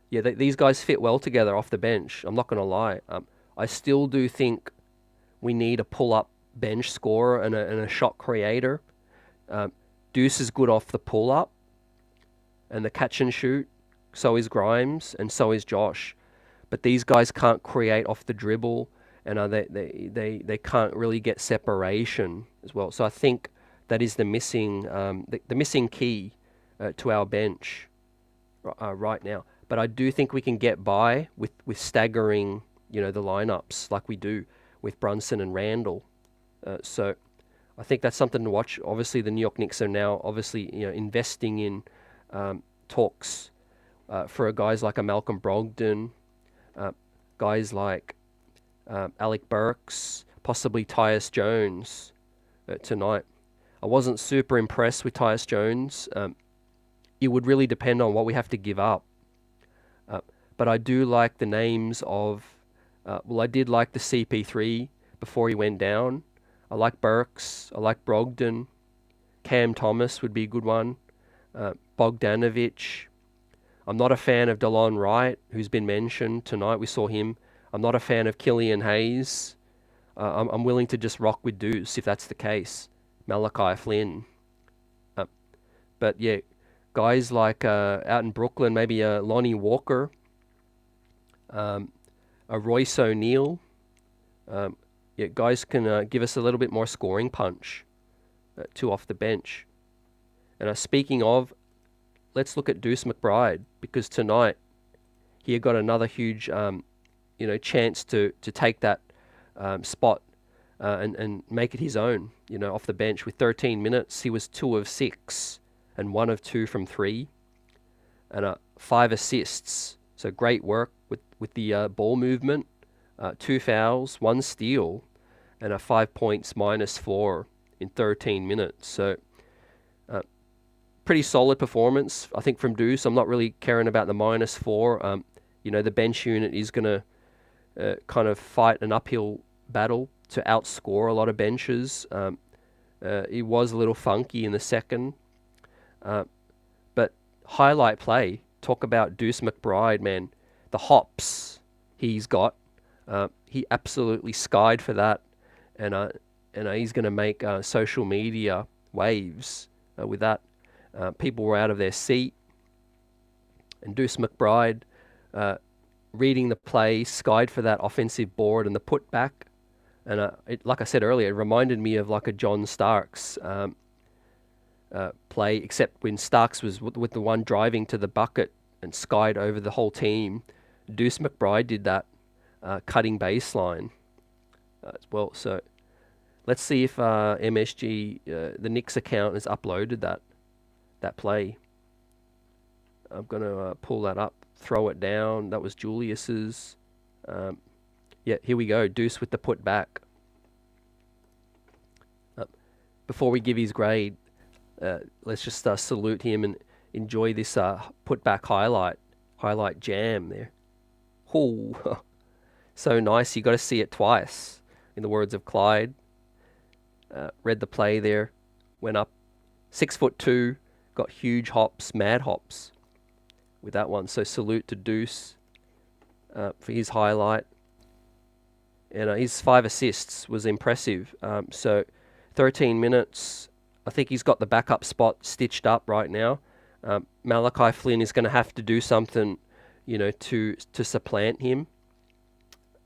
Yeah, these guys fit well together off the bench. I'm not going to lie. I still do think we need a pull-up bench scorer and a shot creator. Deuce is good off the pull-up and the catch and shoot. So is Grimes and so is Josh. But these guys can't create off the dribble, and they can't really get separation as well. So I think that is the missing the missing key to our bench right now. But I do think we can get by with staggering, the lineups like we do with Brunson and Randle. So I think that's something to watch. Obviously, the New York Knicks are now investing in talks for guys like a Malcolm Brogdon, guys like Alec Burks, possibly Tyus Jones tonight. I wasn't super impressed with Tyus Jones. It would really depend on what we have to give up. But I do like the names of... I did like the CP3 before he went down. I like Burks. I like Brogdon. Cam Thomas would be a good one. Bogdanovic. I'm not a fan of Delon Wright, who's been mentioned tonight. We saw him. I'm not a fan of Killian Hayes. I'm willing to just rock with Deuce if that's the case. Malachi Flynn. But yeah, guys like out in Brooklyn, maybe Lonnie Walker, a Royce O'Neal. Yeah, guys can give us a little bit more scoring punch too off the bench. And speaking of, let's look at Deuce McBride, because tonight he got another huge chance to take that spot and make it his own, off the bench. With 13 minutes, he was 2 of 6 and 1 of 2 from 3, and 5 assists. So great work with the ball movement, 2 fouls, 1 steal, and 5 points -4 in 13 minutes. So pretty solid performance, I think, from Deuce. I'm not really caring about the -4. The bench unit is going to kind of fight an uphill battle to outscore a lot of benches. It was a little funky in the second. But highlight play, talk about Deuce McBride, man. The hops he's got, he absolutely skied for that. And he's going to make social media waves with that. People were out of their seat. And Deuce McBride, reading the play, skied for that offensive board and the putback. And like I said earlier, it reminded me of like a John Starks play, except when Starks was with the one driving to the bucket and skied over the whole team. Deuce McBride did that cutting baseline as well. So let's see if MSG, the Knicks account, has uploaded that play. I'm going to pull that up, throw it down. That was Julius's. Yeah, here we go. Deuce with the put back. Before we give his grade, let's just salute him and enjoy this put back highlight jam there. Oh, so nice. You got to see it twice, in the words of Clyde. Read the play there, went up 6'2", got huge hops, mad hops with that one. So salute to Deuce for his highlight. And his 5 assists was impressive. So 13 minutes. I think he's got the backup spot stitched up right now. Malachi Flynn is going to have to do something, to supplant him.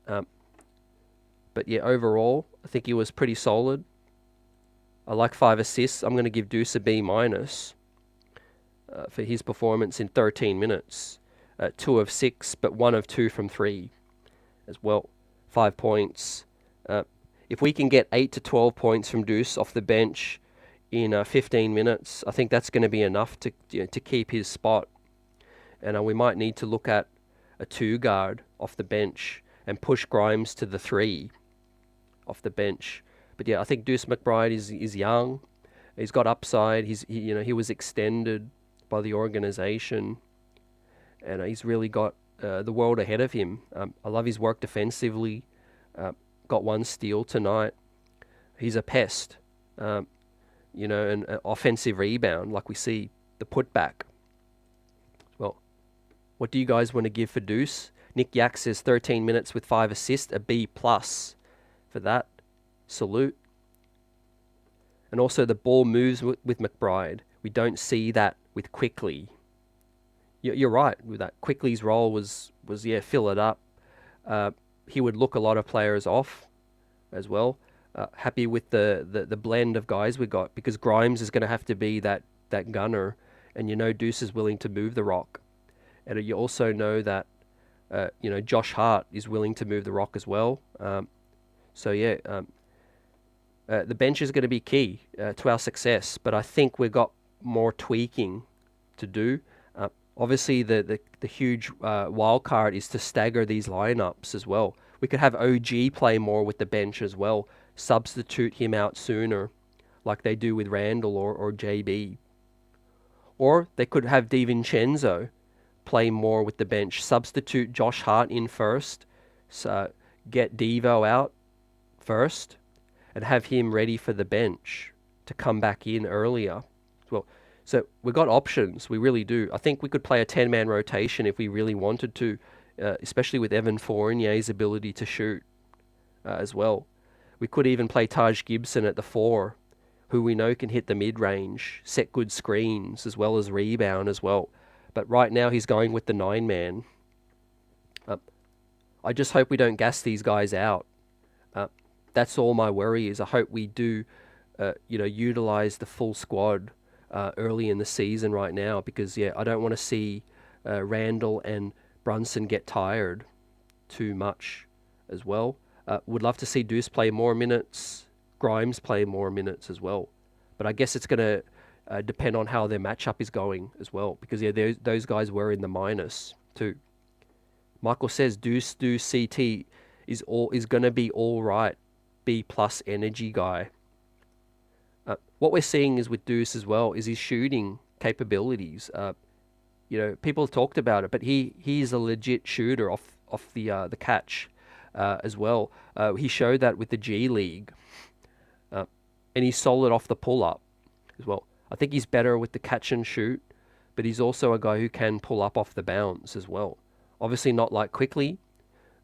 But yeah, overall, I think he was pretty solid. I like 5 assists. I'm going to give Deuce a B minus for his performance in 13 minutes. 2 of 6, but 1 of 2 from 3 as well. 5 points. If we can get 8 to 12 points from Deuce off the bench in 15 minutes, I think that's going to be enough to keep his spot. And we might need to look at a 2 guard off the bench and push Grimes to the 3 off the bench. But yeah, I think Deuce McBride is young. He's got upside. He was extended by the organization, and he's really got the world ahead of him. I love his work defensively. Got 1 steal tonight. He's a pest. And an offensive rebound, like we see the putback. Well, what do you guys want to give for Deuce? Nick Yak says 13 minutes with 5 assists, a B plus for that. Salute. And also the ball moves with McBride. We don't see that with Quickly. You're right with that. Quickly's role was fill it up. He would look a lot of players off as well. Happy with the blend of guys we got, because Grimes is going to have to be that gunner, and Deuce is willing to move the rock. And you also know that Josh Hart is willing to move the rock as well. The bench is going to be key to our success, but I think we've got more tweaking to do. Obviously, the huge wild card is to stagger these lineups as well. We could have OG play more with the bench as well, substitute him out sooner, like they do with Randle or JB. Or they could have DiVincenzo play more with the bench, substitute Josh Hart in first, so get Devo out first, and have him ready for the bench to come back in earlier. Well, so we've got options, we really do. I think we could play a 10-man rotation if we really wanted to, especially with Evan Fournier's ability to shoot as well. We could even play Taj Gibson at the 4, who we know can hit the mid-range, set good screens, as well as rebound as well. But right now he's going with the 9-man. I just hope we don't gas these guys out. That's all my worry is. I hope we do, utilize the full squad early in the season right now, because I don't want to see Randle and Brunson get tired too much as well. Would love to see Deuce play more minutes, Grimes play more minutes as well. But I guess it's going to depend on how their matchup is going as well, because those guys were in the minus too. Michael says Deuce CT is going to be all right. B plus energy guy. What we're seeing is with Deuce as well is his shooting capabilities. People have talked about it, but he's a legit shooter off the catch as well. He showed that with the G League, and he's solid off the pull up as well. I think he's better with the catch and shoot, but he's also a guy who can pull up off the bounce as well. Obviously not like Quickly,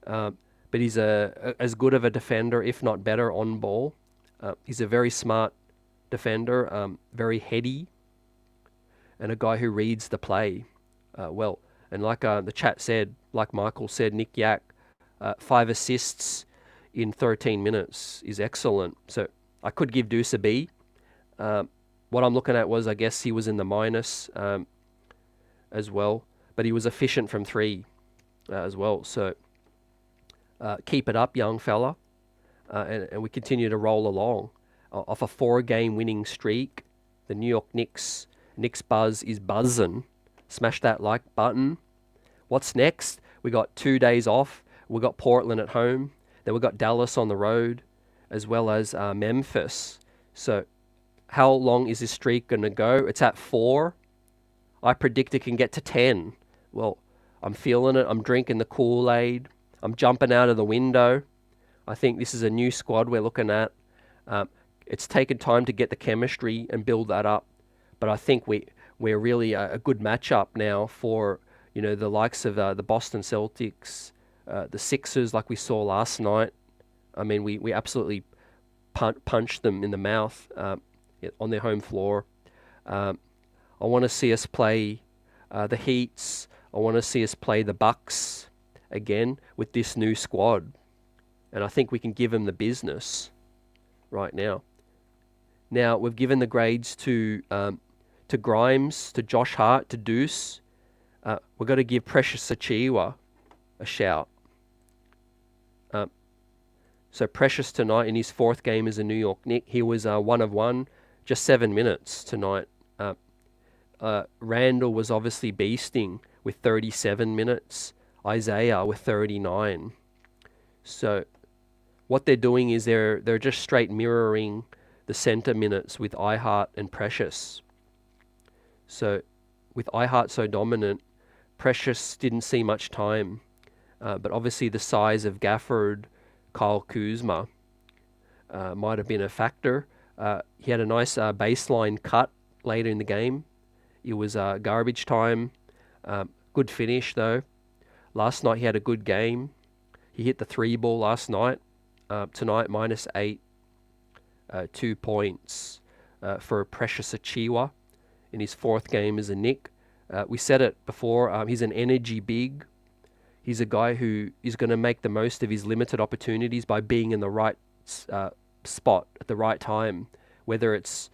but he's as good of a defender, if not better, on ball. He's a very smart defender, very heady, and a guy who reads the play well. And like the chat said, like Michael said, Nick Yak, 5 assists in 13 minutes is excellent. So I could give Deuce a B. What I'm looking at was, I guess he was in the minus as well, but he was efficient from 3 as well. So keep it up, young fella, and we continue to roll along. Off a 4-game winning streak, the New York Knicks buzz is buzzing. Smash that like button. What's next? We got 2 days off. We got Portland at home. Then we got Dallas on the road, as well as Memphis. So how long is this streak going to go? It's at 4. I predict it can get to 10. Well, I'm feeling it. I'm drinking the Kool-Aid. I'm jumping out of the window. I think this is a new squad we're looking at. It's taken time to get the chemistry and build that up, but I think we're really a good matchup now for the likes of the Boston Celtics, the Sixers, like we saw last night. I mean, we absolutely punch them in the mouth on their home floor. I want to see us play the Heats. I want to see us play the Bucks again with this new squad, and I think we can give them the business right now. Now we've given the grades to Grimes, to Josh Hart, to Deuce. We've got to give Precious Achiuwa a shout. So Precious tonight in his fourth game as a New York Knick, he was 1 of 1, just 7 minutes tonight. Randle was obviously beasting with 37 minutes. Isaiah with 39. So what they're doing is they're just straight mirroring the center minutes with iHeart and Precious. So with iHeart so dominant, Precious didn't see much time. But obviously the size of Gafford, Kyle Kuzma might have been a factor. He had a nice baseline cut later in the game. It was garbage time. Good finish though. Last night he had a good game. He hit the 3 ball last night. Tonight -8. 2 points for Precious Achiuwa in his fourth game as a Knick. We said it before. He's an energy big. He's a guy who is going to make the most of his limited opportunities by being in the right spot at the right time, whether it's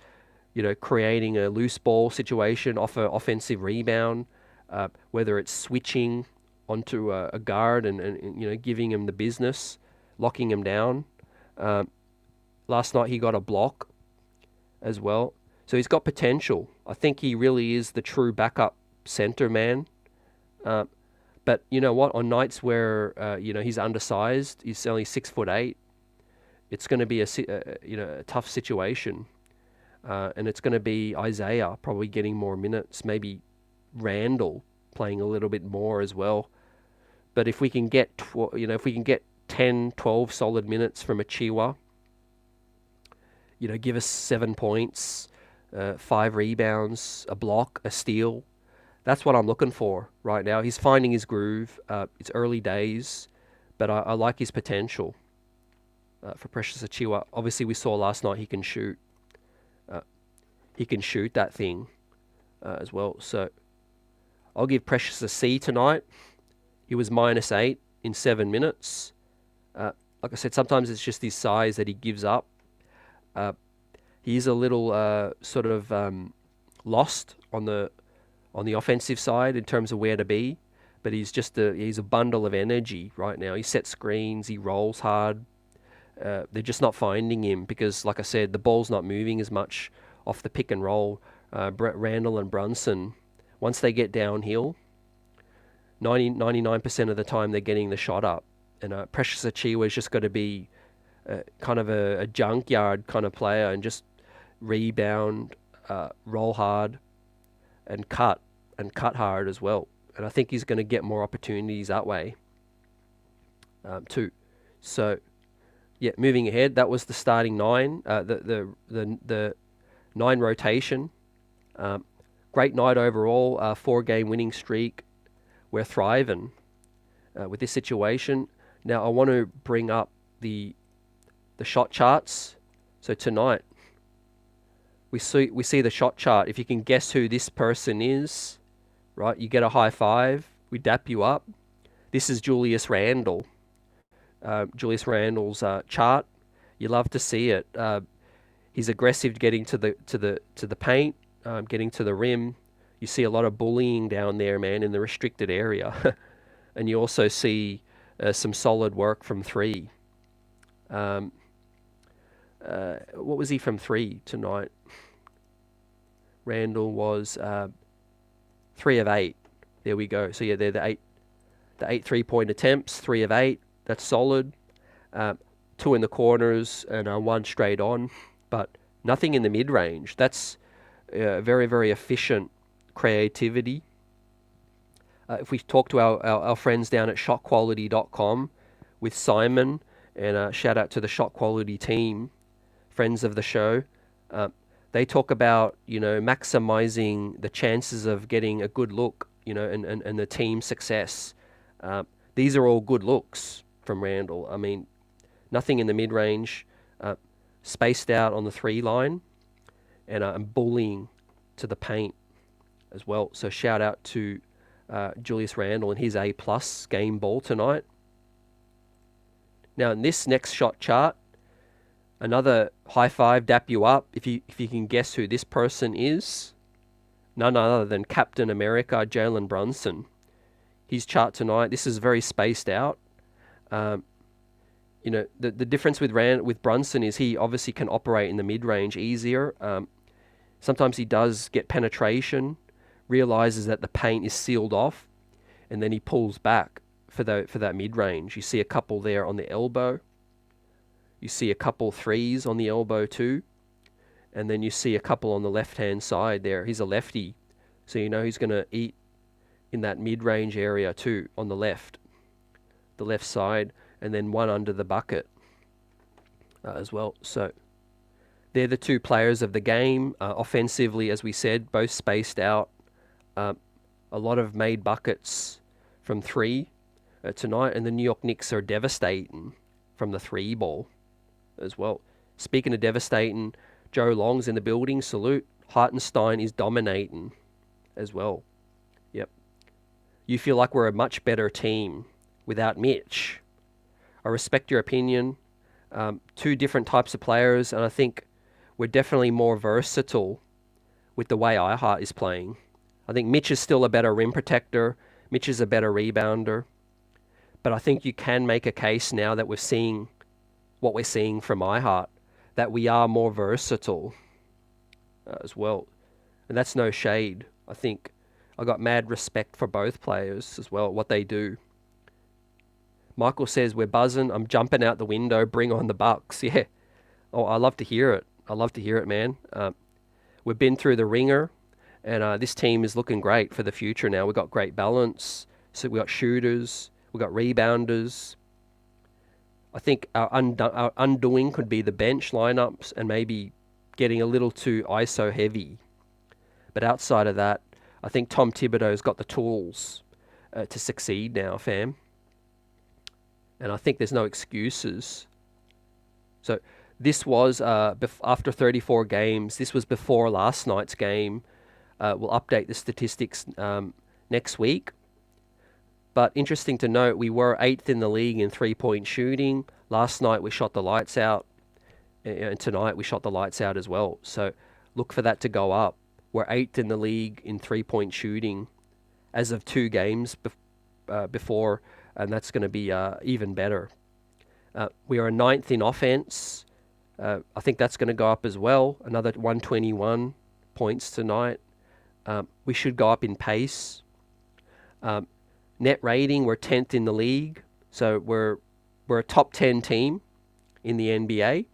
creating a loose ball situation off an offensive rebound, whether it's switching onto a guard and giving him the business, locking him down. Last night he got a block as well. So he's got potential. I think he really is the true backup center man. But you know what? On nights where he's undersized, he's only 6'8", it's going to be a tough situation, and it's going to be Isaiah probably getting more minutes, maybe Randle playing a little bit more as well. But if we can get 10, 12 solid minutes from Achiuwa, give us 7 points, 5 rebounds, a block, a steal. That's what I'm looking for right now. He's finding his groove. It's early days, but I like his potential for Precious Achiuwa. Obviously, we saw last night he can shoot. He can shoot that thing as well. So I'll give Precious a C tonight. He was -8 in 7 minutes. Like I said, sometimes it's just his size that he gives up. He's a little lost on the offensive side in terms of where to be, but he's a bundle of energy right now. He sets screens, he rolls hard. They're just not finding him because, like I said, the ball's not moving as much off the pick and roll. Randle and Brunson, once they get downhill, 99% of the time they're getting the shot up. And Precious Achiuwa is just got to be kind of a junkyard kind of player and just rebound, roll hard, and cut hard as well. And I think he's going to get more opportunities that way too. So yeah, moving ahead, that was the starting 9, the 9 rotation. Great night overall. 4-game winning streak. We're thriving with this situation. Now I want to bring up the shot charts. So tonight we see the shot chart. If you can guess who this person is, right, you get a high five. We dap you up. This is Julius Randle. Julius Randle's chart. You love to see it. He's aggressive getting to the paint, getting to the rim. You see a lot of bullying down there, man, in the restricted area. And you also see some solid work from 3. What was he from 3 tonight? Randle was 3 of 8. There we go. So yeah, they're the 8 3-point attempts, 3 of 8. That's solid. 2 in the corners and 1 straight on, but nothing in the mid-range. That's very, very efficient creativity. If we talk to our friends down at shotquality.com with Simon, and shout out to the Shot Quality team, friends of the show, they talk about, maximizing the chances of getting a good look, and the team success. These are all good looks from Randle. I mean, nothing in the mid-range. spaced out on the 3 line, and bullying to the paint as well. So shout out to Julius Randle and his A+ game ball tonight. Now in this next shot chart, another high five, dap you up. If you can guess who this person is, none other than Captain America, Jalen Brunson. His chart tonight, this is very spaced out. You know, the difference with Brunson is he obviously can operate in the mid-range easier. Sometimes he does get penetration, realizes that the paint is sealed off, and then he pulls back for that mid-range. You see a couple there on the elbow. You see a couple threes on the elbow too. And then you see a couple on the left-hand side there. He's a lefty, so you know he's going to eat in that mid-range area too, on the left side, and then one under the bucket as well. So they're the 2 players of the game. Offensively, as we said, both spaced out. A lot of made buckets from 3 tonight, and the New York Knicks are devastating from the 3 ball as well. Speaking of devastating, Joe Long's in the building. Salute. Hartenstein is dominating as well. Yep. You feel like we're a much better team without Mitch. I respect your opinion. 2 different types of players, and I think we're definitely more versatile with the way iHeart is playing. I think Mitch is still a better rim protector. Mitch is a better rebounder. But I think you can make a case now that we're seeing what we're seeing from iHeart, that we are more versatile as well. And that's no shade. I think I got mad respect for both players as well, what they do. Michael says, we're buzzing. I'm jumping out the window. Bring on the Bucks. Yeah. Oh, I love to hear it. I love to hear it, man. We've been through the ringer, and this team is looking great for the future now. We've got great balance. So we've got shooters. We've got rebounders. I think our undoing could be the bench lineups and maybe getting a little too ISO heavy. But outside of that, I think Tom Thibodeau's got the tools to succeed now, fam. And I think there's no excuses. So this was after 34 games. This was before last night's game. We'll update the statistics next week. But interesting to note, we were 8th in the league in 3-point shooting. Last night we shot the lights out. And tonight we shot the lights out as well. So look for that to go up. We're 8th in the league in 3-point shooting as of 2 games before. And that's going to be even better. We are 9th in offense. I think that's going to go up as well. Another 121 points tonight. We should go up in pace. Net rating, we're 10th in the league. So we're a top 10 team in the NBA.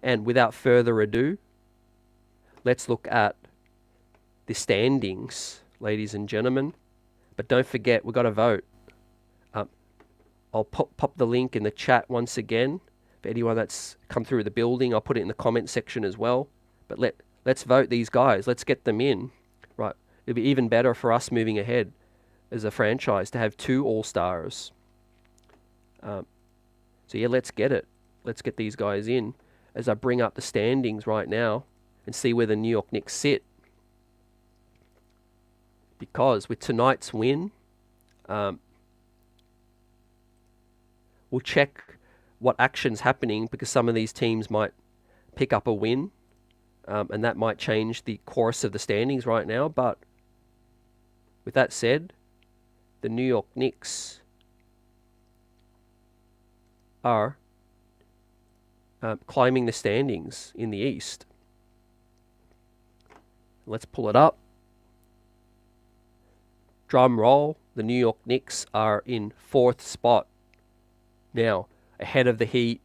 And without further ado, let's look at the standings, ladies and gentlemen. But don't forget, we've got to vote. I'll pop the link in the chat once again. For anyone that's come through the building, I'll put it in the comment section as well. But let's vote these guys. Let's get them in. Right. It'll be even better for us moving ahead as a franchise to have 2 All-Stars. So yeah, let's get it. Let's get these guys in as I bring up the standings right now and see where the New York Knicks sit. Because with tonight's win, we'll check what action's happening, because some of these teams might pick up a win, and that might change the course of the standings right now. But with that said, the New York Knicks are climbing the standings in the East. Let's pull it up. Drum roll. The New York Knicks are in 4th spot. Now, ahead of the Heat,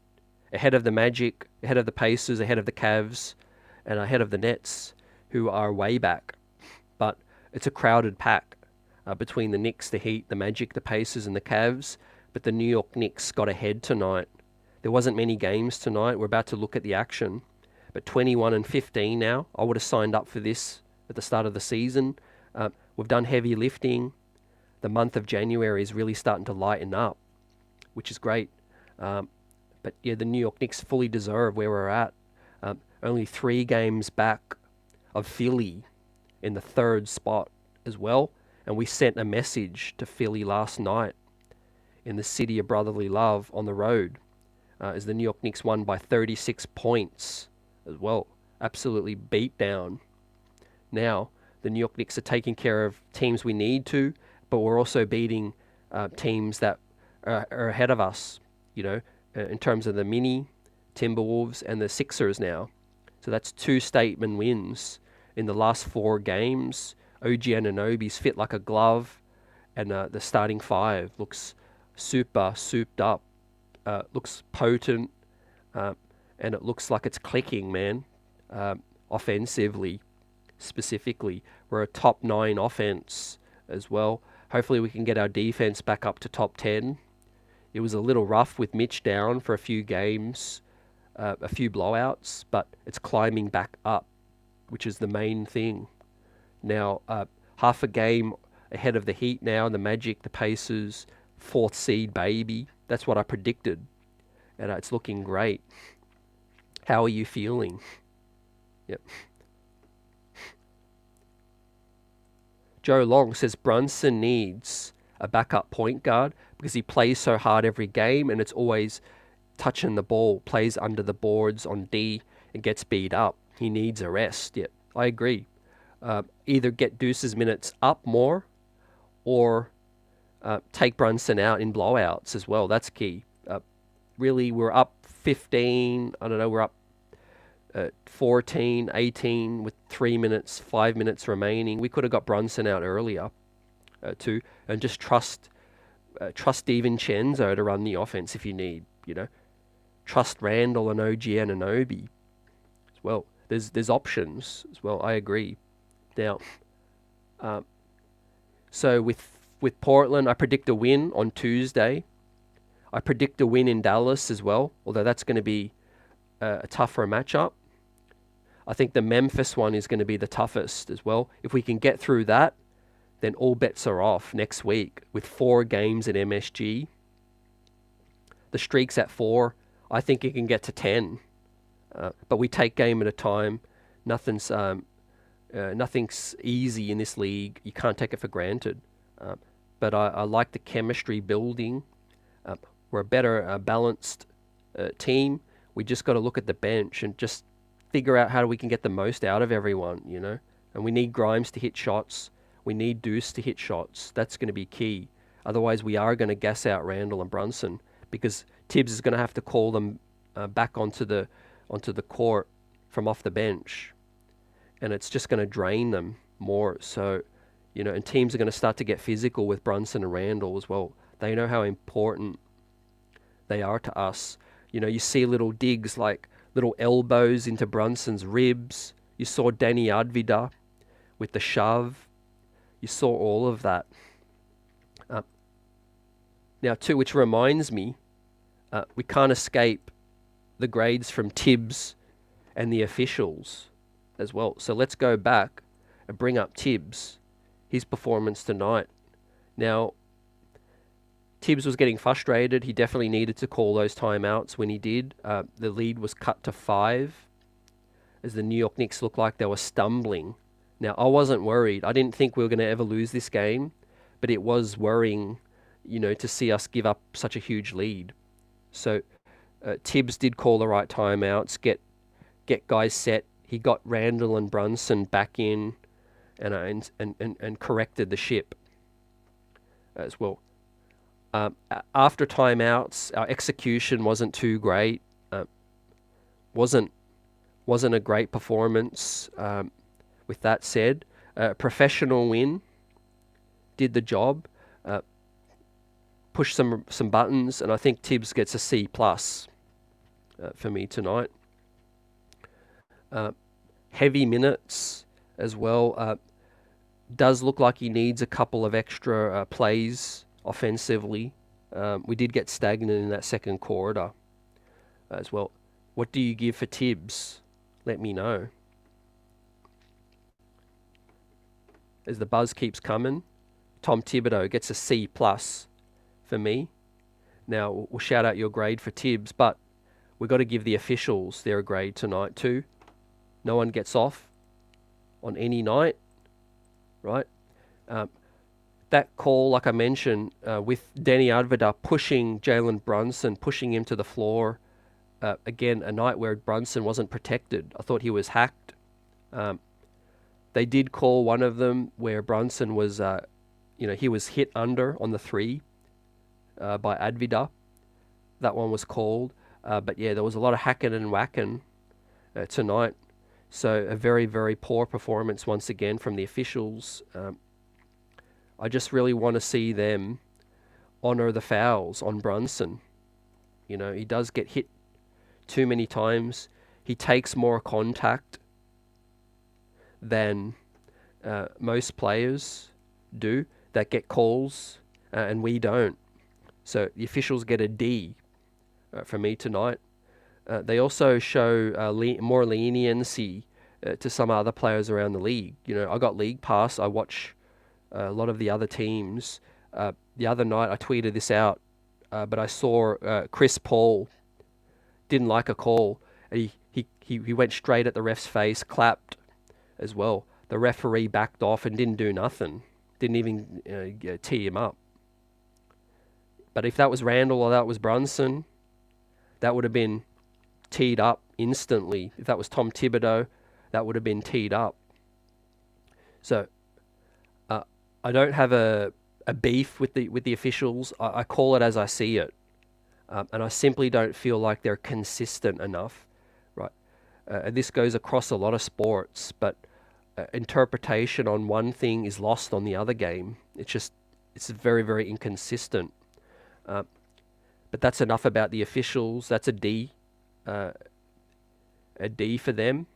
ahead of the Magic, ahead of the Pacers, ahead of the Cavs, and ahead of the Nets, who are way back. But it's a crowded pack between the Knicks, the Heat, the Magic, the Pacers, and the Cavs. But the New York Knicks got ahead tonight. There wasn't many games tonight. We're about to look at the action. But 21-15 now. I would have signed up for this at the start of the season. We've done heavy lifting. The month of January is really starting to lighten up, which is great. But yeah, the New York Knicks fully deserve where we're at Only 3 games back of Philly in the 3rd spot as well. And we sent a message to Philly last night in the city of brotherly love on the road, as the New York Knicks won by 36 points as well. Absolutely beat down. Now, the New York Knicks are taking care of teams we need to, but we're also beating teams that are ahead of us, in terms of the mini Timberwolves and the Sixers now. So that's 2 statement wins in the last 4 games. OG Anunoby's fit like a glove, and the starting 5 looks super souped up, looks potent, and it looks like it's clicking, man. Offensively, specifically, we're a top 9 offense as well. Hopefully we can get our defense back up to top 10. It was a little rough with Mitch down for a few games, a few blowouts, but it's climbing back up, which is the main thing. Now, half a game ahead of the Heat now, the Magic, the Pacers, 4th seed, baby. That's what I predicted, and it's looking great. How are you feeling? Yep. Joe Long says Brunson needs a backup point guard because he plays so hard every game and it's always touching the ball, plays under the boards on D and gets beat up. He needs a rest. Yep, I agree. Either get Deuce's minutes up more or take Brunson out in blowouts as well. That's key. Really, we're up 15. I don't know, we're up 14, 18 with 3 minutes, 5 minutes remaining. We could have got Brunson out earlier too, and just trust DiVincenzo to run the offense if you need. Trust Randle and OG Anunoby as well. There's options as well. I agree. Now, so with Portland, I predict a win on Tuesday. I predict a win in Dallas as well, although that's going to be a tougher matchup. I think the Memphis one is going to be the toughest as well. If we can get through that, then all bets are off next week with 4 games at MSG. The streak's at 4. I think it can get to 10. But we take game at a time. Nothing's easy in this league. You can't take it for granted. But I like the chemistry building. We're a better balanced team. We just got to look at the bench and just figure out how we can get the most out of everyone, And we need Grimes to hit shots. We need Deuce to hit shots. That's going to be key. Otherwise, we are going to gas out Randle and Brunson because Tibbs is going to have to call them back onto the court from off the bench, and it's just going to drain them more. So, and teams are going to start to get physical with Brunson and Randle as well. They know how important they are to us. You see little digs like little elbows into Brunson's ribs. You saw Danny Advida with the shove. You saw all of that. Now, too, which reminds me, we can't escape the grades from Tibbs and the officials as well. So let's go back and bring up Tibbs, his performance tonight. Now, Tibbs was getting frustrated. He definitely needed to call those timeouts when he did. The lead was cut to 5 as the New York Knicks looked like they were stumbling. Now, I wasn't worried. I didn't think we were going to ever lose this game, but it was worrying, to see us give up such a huge lead. So Tibbs did call the right timeouts, get guys set. He got Randle and Brunson back in and corrected the ship as well. After timeouts, our execution wasn't too great. Wasn't a great performance. With that said, professional win, did the job, pushed some buttons, and I think Tibbs gets a C+ for me tonight. Heavy minutes as well. Does look like he needs a couple of extra plays offensively. We did get stagnant in that second quarter as well. What do you give for Tibbs? Let me know. As the buzz keeps coming, Tom Thibodeau gets a C+ for me. Now, we'll shout out your grade for Tibbs, but we've got to give the officials their grade tonight too. No one gets off on any night, right? That call, like I mentioned, with Denny Advida pushing Jalen Brunson, pushing him to the floor. Again, a night where Brunson wasn't protected. I thought he was hacked. They did call one of them where Brunson was, he was hit under on the three by Advida. That one was called. But yeah, there was a lot of hacking and whacking tonight. So a very, very poor performance once again from the officials. I just really want to see them honour the fouls on Brunson. He does get hit too many times. He takes more contact than most players do that get calls, and we don't. So the officials get a D from me tonight. They also show more leniency to some other players around the league. I got League Pass. I watch a lot of the other teams. The other night I tweeted this out, but I saw Chris Paul didn't like a call. He went straight at the ref's face, clapped as well. The referee backed off and didn't do nothing. Didn't even tee him up. But if that was Randle or that was Brunson, that would have been teed up instantly. If that was Tom Thibodeau, that would have been teed up. So I don't have a beef with the officials. I call it as I see it, and I simply don't feel like they're consistent enough, right? And this goes across a lot of sports, but interpretation on one thing is lost on the other game. It's very, very inconsistent. But that's enough about the officials. That's a D for them.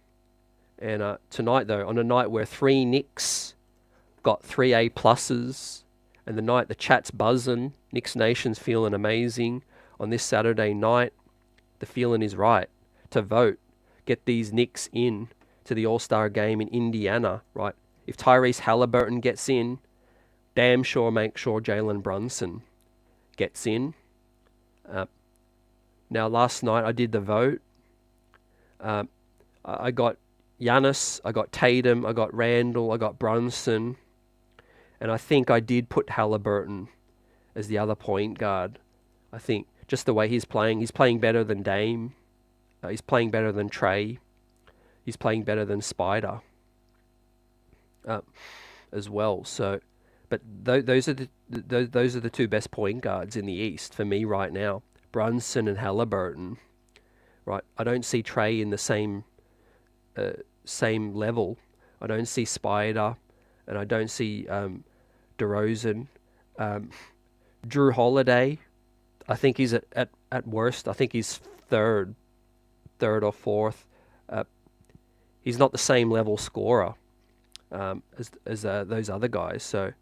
And tonight, though, on a night where 3 Knicks got 3 A pluses, and the night the chat's buzzing, Knicks Nation's feeling amazing. On this Saturday night, the feeling is right to vote. Get these Knicks in to the All-Star game in Indiana, right? If Tyrese Halliburton gets in, damn sure make sure Jalen Brunson gets in. Now, last night I did the vote. I got Giannis, I got Tatum, I got Randle, I got Brunson, and I think I did put Halliburton as the other point guard. I think just the way he's playing better than Dame. He's playing better than Trey. He's playing better than Spider as well. So, but those are the two best point guards in the East for me right now. Brunson and Halliburton. Right, I don't see Trey in the same level. I don't see Spider, and I don't see DeRozan. Drew Holiday, I think he's at worst. I think he's third or fourth. He's not the same level scorer as those other guys. So,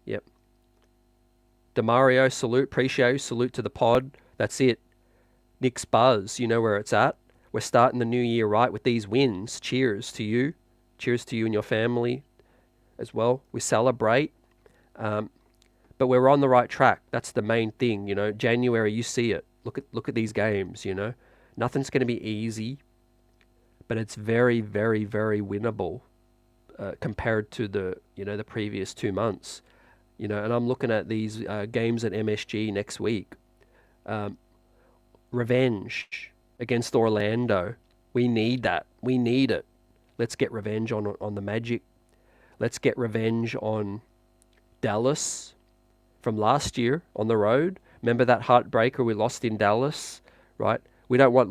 yep. Demario, salute to the pod. That's it. Knicks buzz, you know where it's at. We're starting the new year right with these wins. Cheers to you. Cheers to you and your family as well. We celebrate. But we're on the right track. That's the main thing, January, you see it. Look at these games, Nothing's going to be easy, but it's very, very, very winnable compared to the previous 2 months. And I'm looking at these games at MSG next week. Revenge against Orlando. We need that. We need it. Let's get revenge on the Magic. Let's get revenge on Dallas from last year on the road. Remember that heartbreaker we lost in Dallas, right? We don't want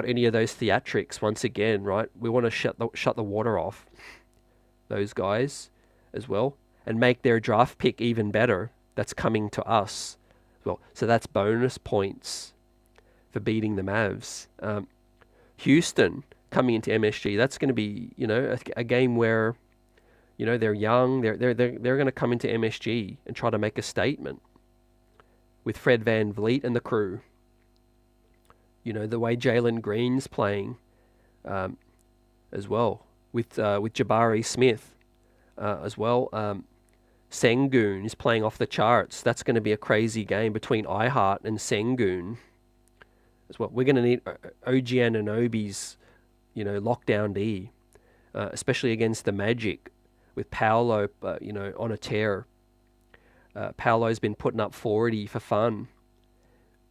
any of those theatrics once again, right? We want to shut the water off those guys as well and make their draft pick even better. That's coming to us as well. So that's bonus points for beating the Mavs. Houston coming into MSG, that's going to be, a game where, they're young. They're going to come into MSG and try to make a statement with Fred VanVleet and the crew. The way Jalen Green's playing as well with Jabari Smith as well. Sengun is playing off the charts. That's going to be a crazy game between iHeart and Sengun as well. We're going to need OG Anunoby's, lockdown D, especially against the Magic with Paolo, on a tear. Paolo's been putting up 40 for fun,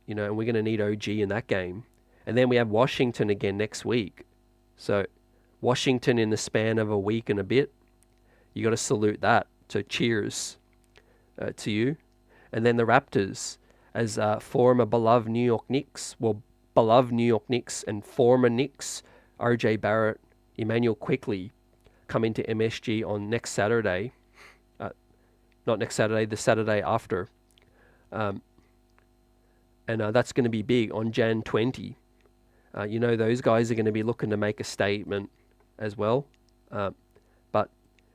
and we're going to need OG in that game. And then we have Washington again next week. So Washington in the span of a week and a bit, you got to salute that. So cheers to you. And then the Raptors, as former beloved New York Knicks, and former Knicks, RJ Barrett, Emmanuel Quickley, come into MSG on next Saturday. Not next Saturday, the Saturday after. And that's going to be big on Jan 20. Those guys are going to be looking to make a statement as well. But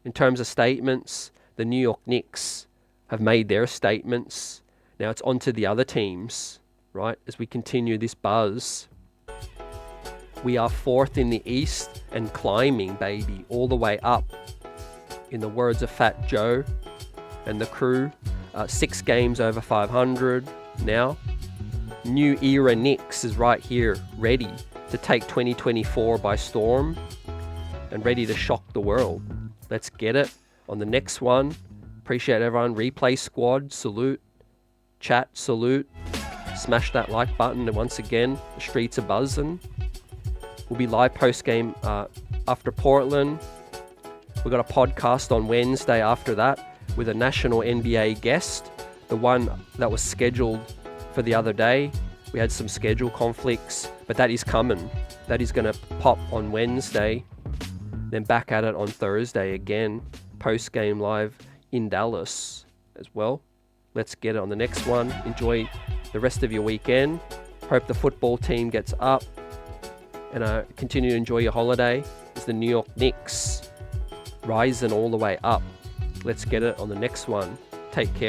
in terms of statements, the New York Knicks have made their statements. Now it's on to the other teams, right? As we continue this buzz. We are 4th in the East and climbing, baby, all the way up. In the words of Fat Joe and the crew, 6 games over 500 now. New era Knicks is right here, ready to take 2024 by storm and ready to shock the world. Let's get it on the next one. Appreciate everyone. Replay squad, salute. Chat, salute. Smash that like button. And once again, the streets are buzzing. We'll be live post-game after Portland. We've got a podcast on Wednesday after that with a national NBA guest. The one that was scheduled for the other day. We had some schedule conflicts, but that is coming. That is going to pop on Wednesday. Then back at it on Thursday again. Post-game live in Dallas as well. Let's get it on the next one. Enjoy the rest of your weekend. Hope the football team gets up. And continue to enjoy your holiday as the New York Knicks rising all the way up. Let's get it on the next one. Take care.